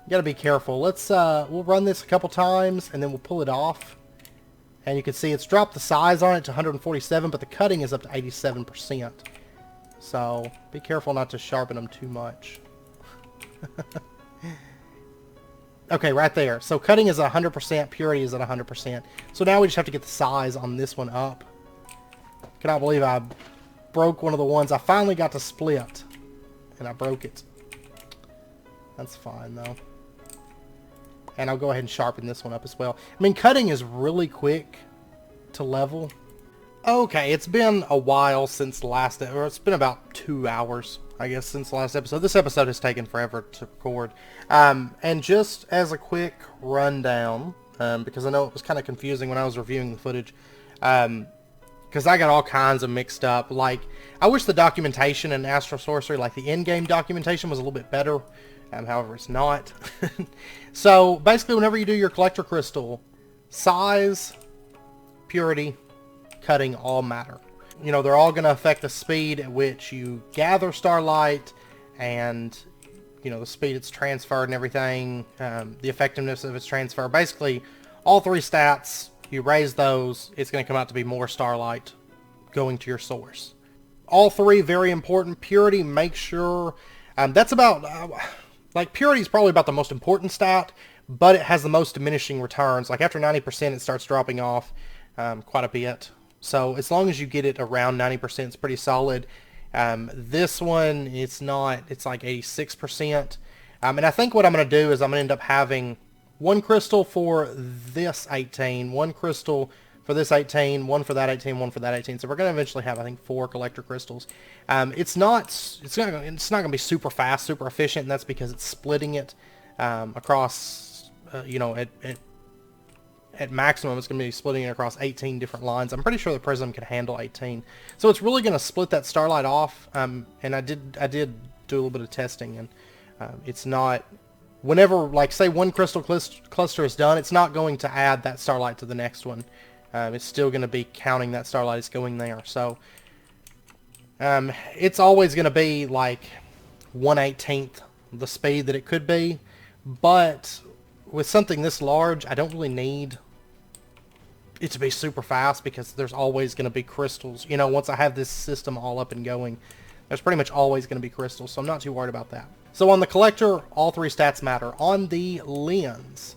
you got to be careful. Let's we'll run this a couple times, and then we'll pull it off. And you can see it's dropped the size on it to 147, but the cutting is up to 87%. So be careful not to sharpen them too much. Okay, right there. So cutting is 100%, purity is at 100%. So now we just have to get the size on this one up. Cannot believe I broke one of the ones. I finally got to split, and I broke it. That's fine, though. And I'll go ahead and sharpen this one up as well. I mean, cutting is really quick to level. Okay, it's been a while since the last, or it's been about 2 hours, I guess, since the last episode. This episode has taken forever to record. And just as a quick rundown, because I know it was kind of confusing when I was reviewing the footage, because I got all kinds of mixed up. Like, I wish the documentation in Astral Sorcery, like the in-game documentation, was a little bit better. However, it's not. So, basically, whenever you do your collector crystal, size, purity, cutting all matter. You know, they're all going to affect the speed at which you gather starlight and, you know, the speed it's transferred and everything, the effectiveness of its transfer. Basically, all three stats, you raise those, it's going to come out to be more Starlight going to your source. All three, very important. Purity, make sure, that's about, like, purity is probably about the most important stat, but it has the most diminishing returns. Like, after 90%, it starts dropping off quite a bit. So, as long as you get it around 90%, it's pretty solid. This one, it's not, it's like 86%. And I think what I'm going to do is I'm going to end up having one crystal for this 18, one crystal for this 18, one for that 18, one for that 18. So we're going to eventually have, I think, 4 collector crystals. It's not going to be super fast, super efficient, and that's because it's splitting it across, you know, at maximum, it's going to be splitting it across 18 different lines. I'm pretty sure the Prism can handle 18. So it's really going to split that Starlight off, and I did do a little bit of testing, and it's not, whenever, like, say one crystal cluster is done, it's not going to add that Starlight to the next one. It's still going to be counting that Starlight as going there. So it's always going to be like 1/18 the speed that it could be, but with something this large, I don't really need it to be super fast, because there's always going to be crystals. You know, once I have this system all up and going, there's pretty much always going to be crystals, so I'm not too worried about that. So on the collector, all three stats matter. On the lens,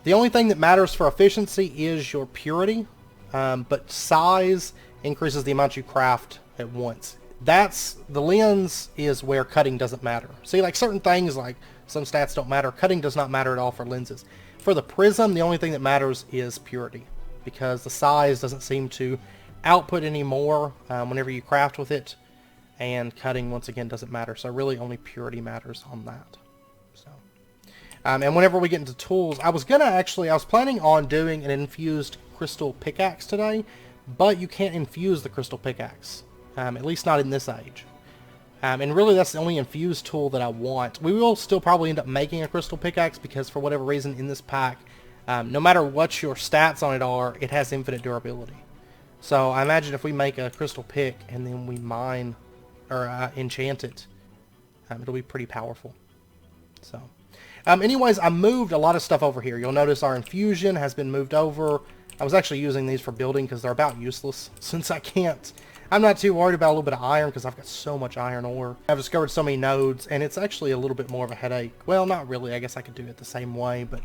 the only thing that matters for efficiency is your purity, but size increases the amount you craft at once. The lens is where cutting doesn't matter. See, like certain things, like some stats don't matter. Cutting does not matter at all for lenses. For the Prism, the only thing that matters is purity, because the size doesn't seem to output any more whenever you craft with it, and cutting, once again, doesn't matter. So really only purity matters on that. So, and whenever we get into tools, I was planning on doing an infused crystal pickaxe today, but you can't infuse the crystal pickaxe, at least not in this age. And really, that's the only infused tool that I want. We will still probably end up making a crystal pickaxe, because for whatever reason in this pack, no matter what your stats on it are, it has infinite durability. So I imagine if we make a crystal pick and then we mine or enchant it, it'll be pretty powerful. So, anyways, I moved a lot of stuff over here. You'll notice our infusion has been moved over. I was actually using these for building because they're about useless, since I'm not too worried about a little bit of iron, because I've got so much iron ore. I've discovered so many nodes, and it's actually a little bit more of a headache. Well, not really. I guess I could do it the same way, but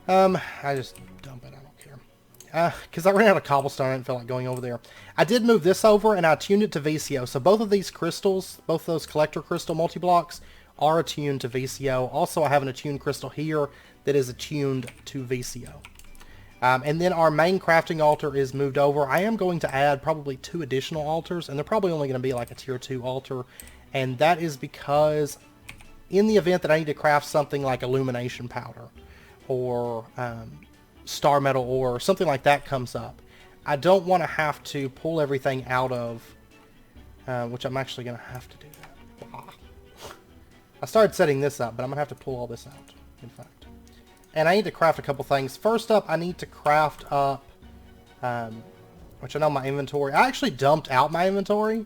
I just dump it. I don't care. Because I ran out of cobblestone. I didn't feel like going over there. I did move this over, and I tuned it to VCO. So both of these crystals, both those collector crystal multi-blocks, are attuned to VCO. Also, I have an attuned crystal here that is attuned to VCO. And then our main crafting altar is moved over. I am going to add probably 2 additional altars, and they're probably only going to be like a tier 2 altar. And that is because in the event that I need to craft something like illumination powder or star metal ore or something like that comes up, I don't want to have to pull everything out of, which I'm actually going to have to do that. Wow. I started setting this up, but I'm going to have to pull all this out, in fact. And I need to craft a couple things. First up, I need to craft up, which I know my inventory. I actually dumped out my inventory,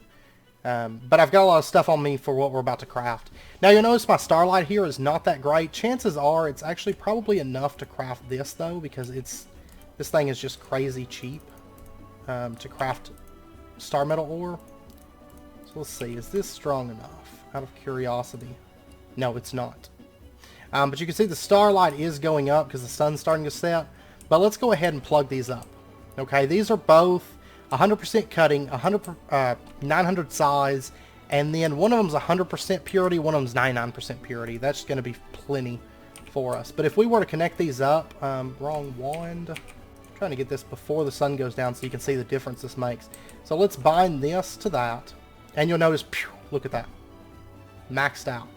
but I've got a lot of stuff on me for what we're about to craft. Now, you'll notice my Starlight here is not that great. Chances are it's actually probably enough to craft this, though, because this thing is just crazy cheap to craft star metal ore. So let's see, is this strong enough? Out of curiosity. No, it's not. But you can see the Starlight is going up because the sun's starting to set. But let's go ahead and plug these up. Okay, these are both 100% cutting, 900 size, and then one of them's 100% purity, one of them's 99% purity. That's going to be plenty for us. But if we were to connect these up, wrong wand. I'm trying to get this before the sun goes down so you can see the difference this makes. So let's bind this to that, and you'll notice, phew, look at that, maxed out.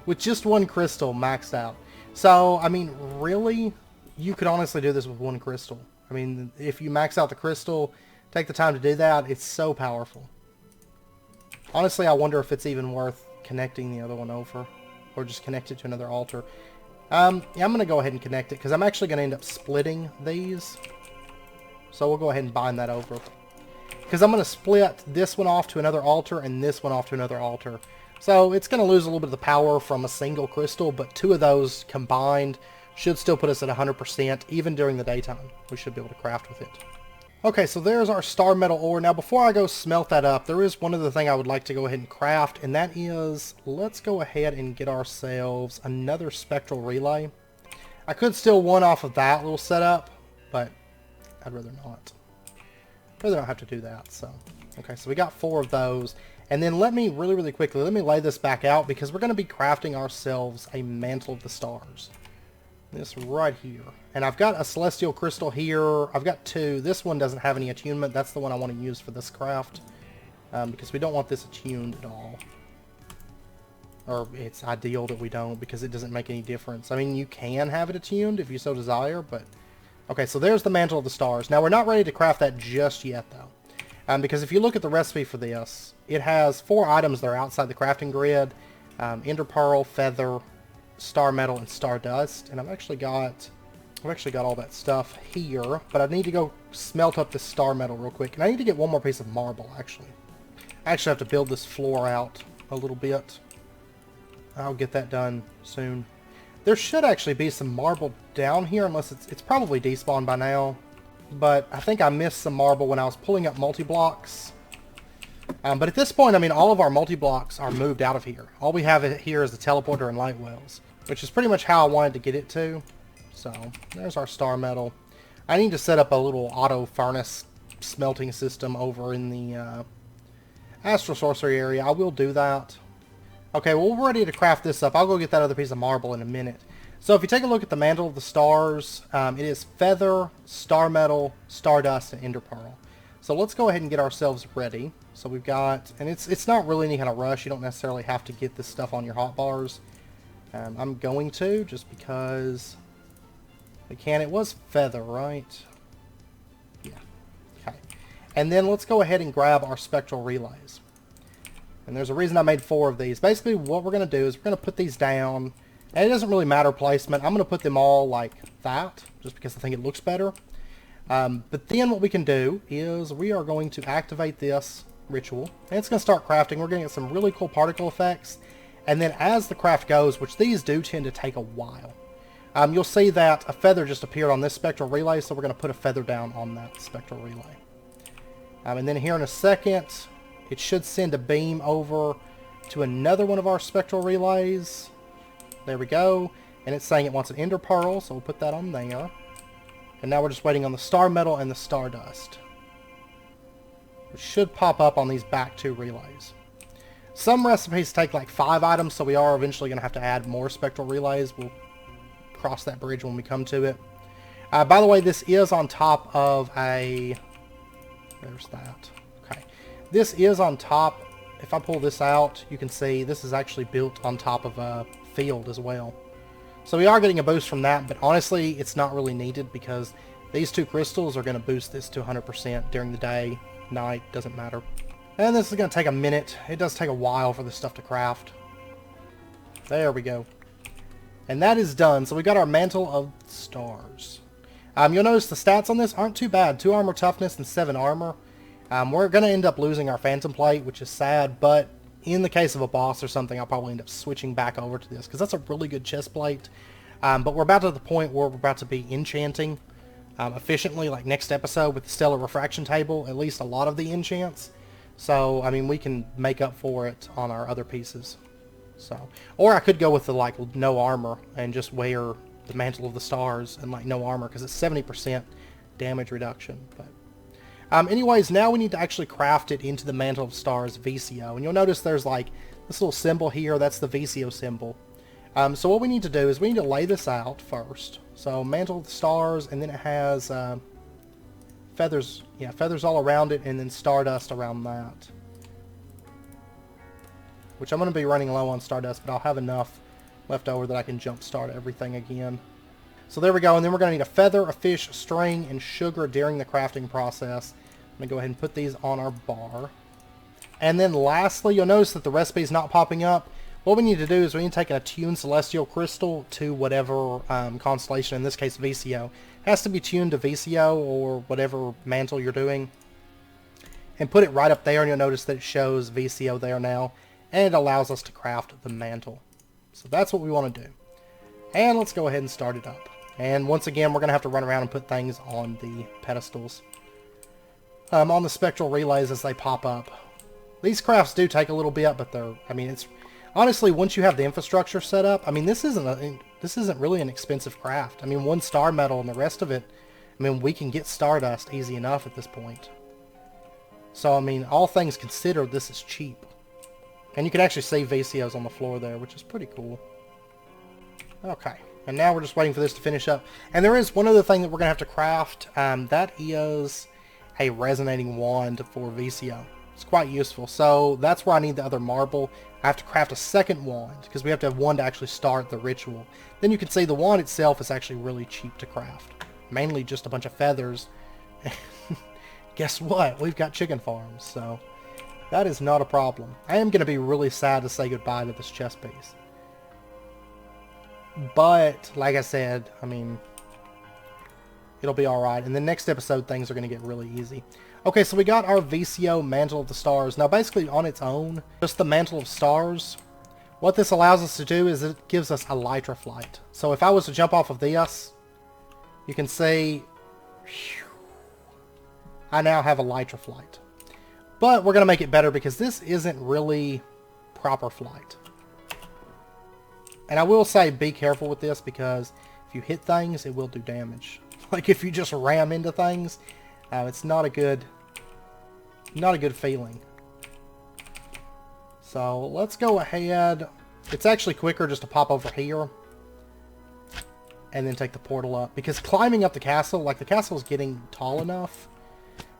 With just one crystal maxed out. So, I mean, really, you could honestly do this with one crystal. I mean, if you max out the crystal, take the time to do that, it's so powerful. Honestly, I wonder if it's even worth connecting the other one over, or just connect it to another altar. Yeah, I'm going to go ahead and connect it, because I'm actually going to end up splitting these. So we'll go ahead and bind that over. Because I'm going to split this one off to another altar, and this one off to another altar. So it's going to lose a little bit of the power from a single crystal, but 2 of those combined should still put us at 100% even during the daytime. We should be able to craft with it. Okay, so there's our star metal ore. Now before I go smelt that up, there is one other thing I would like to go ahead and craft, and that is, let's go ahead and get ourselves another spectral relay. I could steal one off of that little setup, but I'd rather not. I'd rather not have to do that, so. Okay, so we got 4 of those. And then let me, really quickly, let me lay this back out because we're going to be crafting ourselves a Mantle of the Stars. This right here. And I've got a Celestial Crystal here. I've got 2. This one doesn't have any attunement. That's the one I want to use for this craft. Because we don't want this attuned at all. Or it's ideal that we don't because it doesn't make any difference. I mean, you can have it attuned if you so desire, but... Okay, so there's the Mantle of the Stars. Now, we're not ready to craft that just yet, though. Because if you look at the recipe for this, it has 4 items that are outside the crafting grid. Ender Pearl, Feather, Star Metal, and Stardust. And I've actually got all that stuff here, but I need to go smelt up this Star Metal real quick. And I need to get one more piece of marble, actually. I actually have to build this floor out a little bit. I'll get that done soon. There should actually be some marble down here, unless it's probably despawned by now. But I think I missed some marble when I was pulling up multi-blocks. But at this point, I mean, all of our multi-blocks are moved out of here. All we have here is the teleporter and light wells, which is pretty much how I wanted to get it to. So, there's our star metal. I need to set up a little auto furnace smelting system over in the astral sorcery area. I will do that. Okay, well, we're ready to craft this up. I'll go get that other piece of marble in a minute. So if you take a look at the Mantle of the Stars, it is Feather, Star Metal, Stardust, and Ender Pearl. So let's go ahead and get ourselves ready. So we've got, and it's not really any kind of rush. You don't necessarily have to get this stuff on your hotbars. I'm going to, just because we can. It was Feather, right? Yeah. Okay. And then let's go ahead and grab our Spectral Relays. And there's a reason I made 4 of these. Basically, what we're going to do is we're going to put these down. And it doesn't really matter placement. I'm going to put them all like that, just because I think it looks better. But then what we can do is we are going to activate this ritual. And it's going to start crafting. We're going to get some really cool particle effects. And then as the craft goes, which these do tend to take a while, you'll see that a feather just appeared on this spectral relay. So we're going to put a feather down on that spectral relay. And then here in a second, it should send a beam over to another one of our spectral relays. There we go. And it's saying it wants an Ender Pearl, so we'll put that on there. And now we're just waiting on the Star Metal and the Stardust, which should pop up on these back 2 relays. Some recipes take like 5 items, so we are eventually going to have to add more spectral relays. We'll cross that bridge when we come to it. By the way, this is on top of a... There's that. Okay. This is on top. If I pull this out, you can see this is actually built on top of a field as well. So we are getting a boost from that, but honestly, it's not really needed because these 2 crystals are going to boost this to 100% during the day, night, doesn't matter. And this is going to take a minute. It does take a while for this stuff to craft. There we go. And that is done. So we got our Mantle of Stars. You'll notice the stats on this aren't too bad. 2 armor toughness and 7 armor. We're going to end up losing our Phantom Plate, which is sad, but in the case of a boss or something, I'll probably end up switching back over to this, because that's a really good chest plate. But we're about to the point where we're about to be enchanting efficiently, like next episode with the Stellar Refraction Table, at least a lot of the enchants. So, I mean, we can make up for it on our other pieces. So, or I could go with the, like, no armor and just wear the Mantle of the Stars and, like, no armor, because it's 70% damage reduction. But anyways, now we need to actually craft it into the Mantle of Stars VCO. And you'll notice there's like this little symbol here. That's the VCO symbol. So what we need to do is we need to lay this out first. So Mantle of the Stars, and then it has feathers. Yeah, feathers all around it, and then Stardust around that. Which I'm going to be running low on Stardust, but I'll have enough left over that I can jumpstart everything again. So there we go, and then we're going to need a feather, a fish, string, and sugar during the crafting process. I'm going to go ahead and put these on our bar. And then lastly, you'll notice that the recipe is not popping up. What we need to do is we need to take an attuned celestial crystal to whatever constellation, in this case VCO. It has to be tuned to VCO or whatever mantle you're doing. And put it right up there, and you'll notice that it shows VCO there now. and it allows us to craft the mantle. So that's what we want to do. And let's go ahead and start it up. And once again, we're going to have to run around and put things on the pedestals. On the spectral relays as they pop up. These crafts do take a little bit, but they're, I mean, it's honestly, once you have the infrastructure set up, I mean, this isn't really an expensive craft. I mean, 1 star metal and the rest of it, I mean, we can get stardust easy enough at this point. So, I mean, all things considered, this is cheap. And you can actually see VCOs on the floor there, which is pretty cool. Okay, and now we're just waiting for this to finish up. And there is one other thing that we're going to have to craft. That is a resonating wand for VCO. It's quite useful. So that's where I need the other marble. I have to craft a second wand because we have to have one to actually start the ritual. Then you can see the wand itself is actually really cheap to craft. Mainly just a bunch of feathers. Guess what? We've got chicken farms, so that is not a problem. I am going to be really sad to say goodbye to this chest piece. But, like I said, I mean, it'll be alright. In the next episode, things are going to get really easy. Okay, so we got our VCO Mantle of the Stars. Now, basically, on its own, just the Mantle of Stars, what this allows us to do is it gives us elytra flight. So if I was to jump off of this, you can see, whew, I now have elytra flight. But we're going to make it better because this isn't really proper flight. And I will say, be careful with this because if you hit things, it will do damage. Like if you just ram into things, it's not a good feeling. So let's go ahead. It's actually quicker just to pop over here and then take the portal up, because climbing up the castle, like the castle is getting tall enough,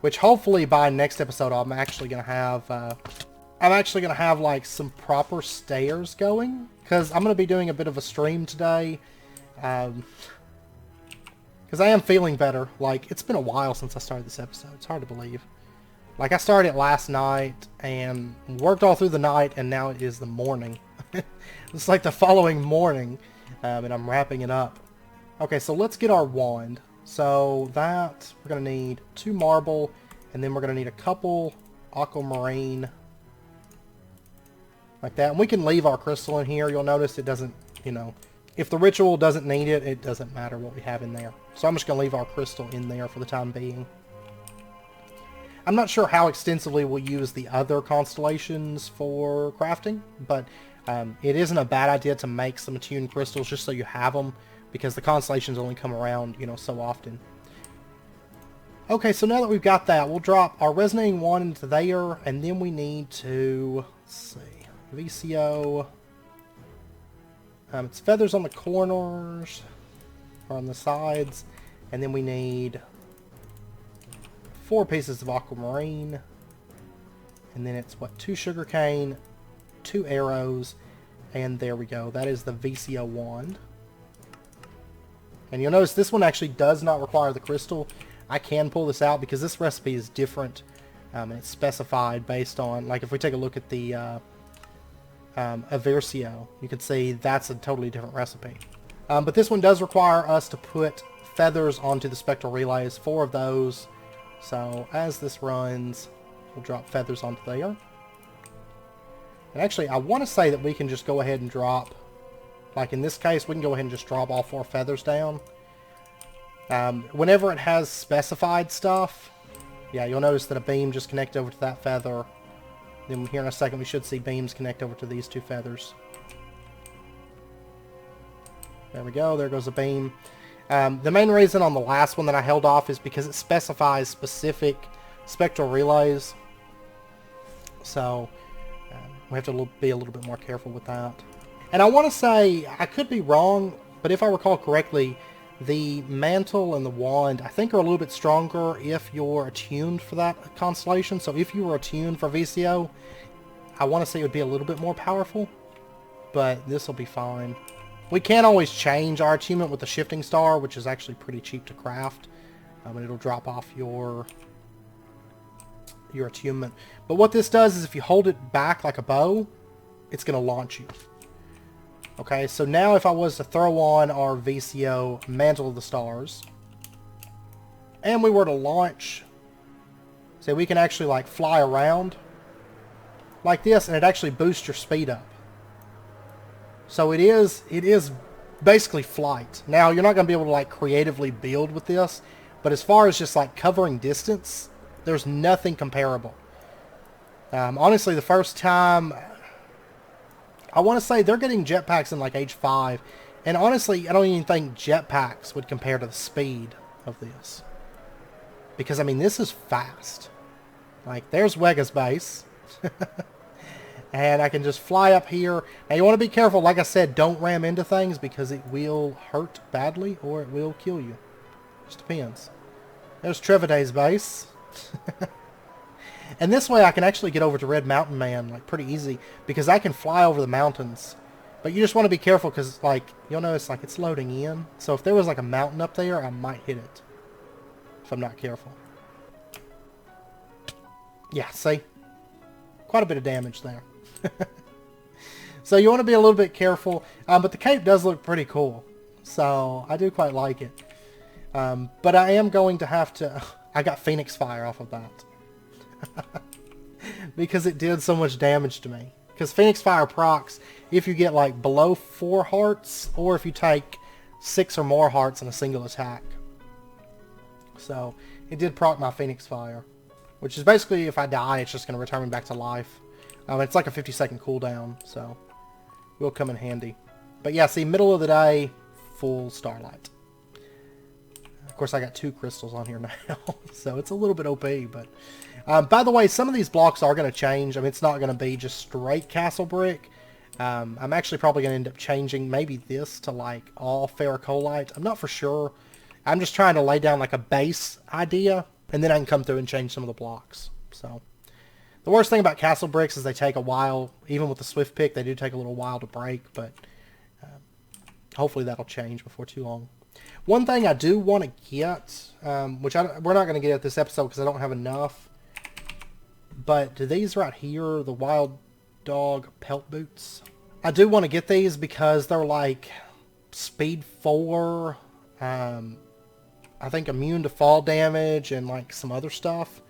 which hopefully by next episode I'm actually gonna have like some proper stairs going, because I'm gonna be doing a bit of a stream today. Because I am feeling better. Like, it's been a while since I started this episode. It's hard to believe. Like, I started it last night and worked all through the night, and now it is the morning. It's like the following morning, and I'm wrapping it up. Okay, so let's get our wand. So that, we're going to need 2 marble, and then we're going to need a couple aquamarine. Like that. And we can leave our crystal in here. You'll notice it doesn't, you know, if the ritual doesn't need it, it doesn't matter what we have in there. So I'm just going to leave our crystal in there for the time being. I'm not sure how extensively we'll use the other constellations for crafting, but it isn't a bad idea to make some attuned crystals just so you have them, because the constellations only come around, you know, so often. Okay, so now that we've got that, we'll drop our resonating wand into there, and then we need to, let's see, VCO... it's feathers on the corners, or on the sides, and then we need 4 pieces of aquamarine, and then it's, what, 2 sugarcane, 2 arrows, and there we go. That is the VCO wand. And you'll notice this one actually does not require the crystal. I can pull this out because this recipe is different, and it's specified based on, like if we take a look at the Aversio, you can see that's a totally different recipe. But this one does require us to put feathers onto the spectral relays, 4 of those. So as this runs, we'll drop feathers onto there. And actually, I want to say that we can just go ahead and drop, like in this case, we can go ahead and just drop all 4 feathers down. Whenever it has specified stuff, yeah, you'll notice that a beam just connects over to that feather. Then here in a second we should see beams connect over to these 2 feathers. There we go, there goes a beam. The main reason on the last one that I held off is because it specifies specific spectral relays. So we have to be a little bit more careful with that. And I want to say, I could be wrong, but if I recall correctly, the mantle and the wand, I think, are a little bit stronger if you're attuned for that constellation. So if you were attuned for VCO, I want to say it would be a little bit more powerful, but this will be fine. We can always change our attunement with the shifting star, which is actually pretty cheap to craft, and it'll drop off your attunement. But what this does is if you hold it back like a bow, it's going to launch you. Okay, so now if I was to throw on our VCO Mantle of the Stars, and we were to launch, so we can actually like fly around. like this, and it actually boosts your speed up. So it is basically flight. Now, you're not going to be able to like creatively build with this, but as far as just like covering distance, there's nothing comparable. Honestly, the first time, I want to say they're getting jetpacks in like age 5, and honestly, I don't even think jetpacks would compare to the speed of this. Because, I mean, this is fast. Like, there's Wega's base. And I can just fly up here. Now, you want to be careful. Like I said, don't ram into things because it will hurt badly or it will kill you. Just depends. There's Trevide's base. And this way I can actually get over to Red Mountain Man, like, pretty easy. Because I can fly over the mountains. But you just want to be careful because, like, you'll notice, like, it's loading in. So if there was, like, a mountain up there, I might hit it. If I'm not careful. Yeah, see? Quite a bit of damage there. So you want to be a little bit careful. But the cape does look pretty cool. So I do quite like it. But I am going to have to... I got Phoenix Fire off of that. Because it did so much damage to me. Because Phoenix Fire procs if you get like below 4 hearts. Or if you take 6 or more hearts in a single attack. So it did proc my Phoenix Fire. Which is basically if I die it's just going to return me back to life. It's like a 50-second cooldown, so will come in handy. But yeah, see, middle of the day, full Starlight. Of course, I got 2 crystals on here now, so it's a little bit OP. But by the way, some of these blocks are going to change. I mean, it's not going to be just straight castle brick. I'm actually probably going to end up changing maybe this to like all ferrocolite. I'm not for sure. I'm just trying to lay down like a base idea, and then I can come through and change some of the blocks. So. The worst thing about castle bricks is they take a while, even with the swift pick, they do take a little while to break, but hopefully that'll change before too long. One thing I do want to get, which we're not going to get at this episode because I don't have enough, but these right here, the Wild Dog Pelt Boots, I do want to get these because they're like speed 4, I think immune to fall damage and like some other stuff.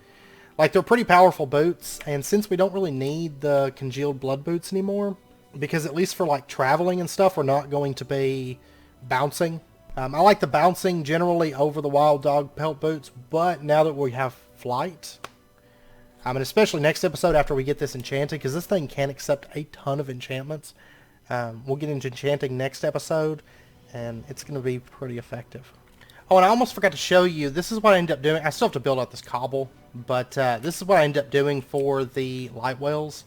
Like, they're pretty powerful boots, and since we don't really need the congealed blood boots anymore, because at least for, like, traveling and stuff, we're not going to be bouncing. I like the bouncing generally over the Wild Dog Pelt boots, but now that we have flight, and especially next episode after we get this enchanted, because this thing can accept a ton of enchantments. We'll get into enchanting next episode, and it's going to be pretty effective. Oh, and I almost forgot to show you, this is what I ended up doing. I still have to build out this cobble, but this is what I ended up doing for the light wells.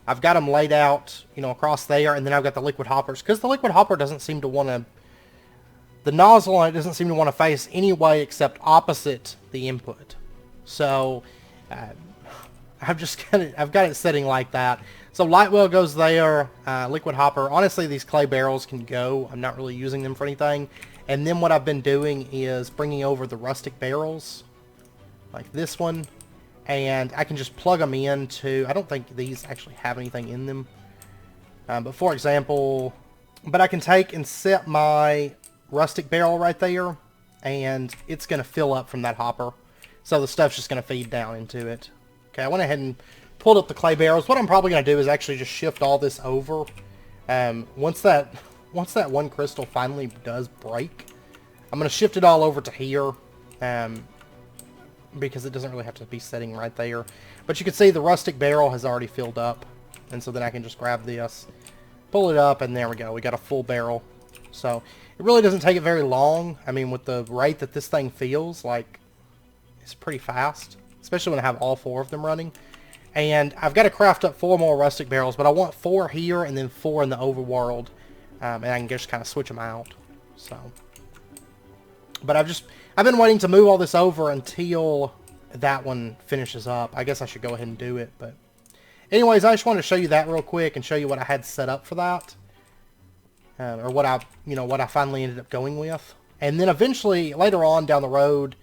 I've got them laid out, you know, across there, and then I've got the liquid hoppers, because the liquid hopper doesn't seem to want to, the nozzle on it doesn't seem to want to face any way except opposite the input. So, I've got it sitting like that. So light well goes there, liquid hopper. Honestly, these clay barrels can go. I'm not really using them for anything. And then what I've been doing is bringing over the rustic barrels, like this one, and I can just plug them into, I don't think these actually have anything in them, but for example, but I can take and set my rustic barrel right there, and it's going to fill up from that hopper, so the stuff's just going to feed down into it. Okay, I went ahead and pulled up the clay barrels. What I'm probably going to do is actually just shift all this over. Once that one crystal finally does break, I'm going to shift it all over to here, because it doesn't really have to be sitting right there. But you can see the rustic barrel has already filled up, and so then I can just grab this, pull it up, and there we go. We got a full barrel. So it really doesn't take it very long. I mean, with the rate that this thing feels, like, it's pretty fast, especially when I have all 4 of them running. And I've got to craft up 4 more rustic barrels, but I want 4 here and then 4 in the overworld. And I can just kind of switch them out. So, but I've been waiting to move all this over until that one finishes up. I guess I should go ahead and do it. But anyways, I just wanted to show you that real quick and show you what I had set up for that, or what I finally ended up going with. And then eventually later on down the road,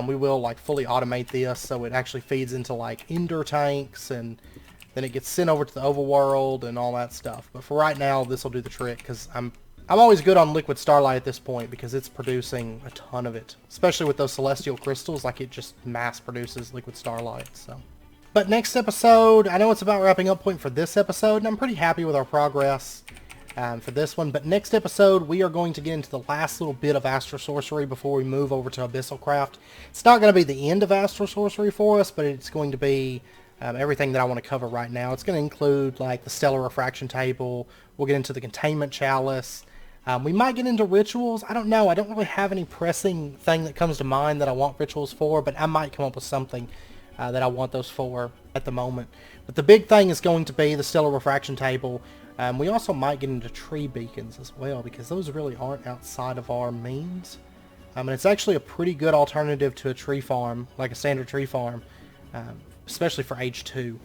we will like fully automate this so it actually feeds into like ender tanks, and then it gets sent over to the overworld and all that stuff. But for right now, this will do the trick, because I'm always good on liquid starlight at this point, because it's producing a ton of it, especially with those celestial crystals. Like, it just mass produces liquid starlight. So But next episode, I know it's about wrapping up point for this episode, and I'm pretty happy with our progress for this one. But next episode, we are going to get into the last little bit of astral sorcery before we move over to abyssal craft. It's not going to be the end of astral sorcery for us, but it's going to be everything that I want to cover right now. It's going to include like the stellar refraction table. We'll get into the containment chalice. We might get into rituals. I don't know. I don't really have any pressing thing that comes to mind that I want rituals for, but I might come up with something that I want those for at the moment. But the big thing is going to be the stellar refraction table. We also might get into tree beacons as well, because those really aren't outside of our means. And it's actually a pretty good alternative to a tree farm, like a standard tree farm, especially for age 2.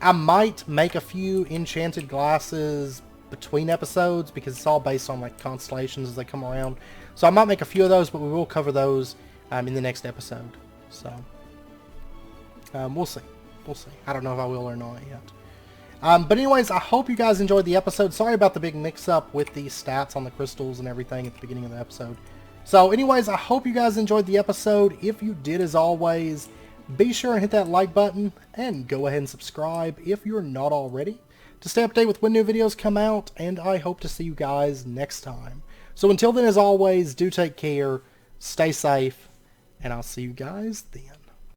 I might make a few enchanted glasses between episodes, because it's all based on like constellations as they come around. So I might make a few of those, but we will cover those in the next episode. So we'll see. We'll see. I don't know if I will or not yet. But anyways, I hope you guys enjoyed the episode. Sorry about the big mix-up with the stats on the crystals and everything at the beginning of the episode. So anyways, I hope you guys enjoyed the episode. If you did, as always, be sure and hit that like button, and go ahead and subscribe if you're not already, to stay updated with when new videos come out, and I hope to see you guys next time. So until then, as always, do take care, stay safe, and I'll see you guys then.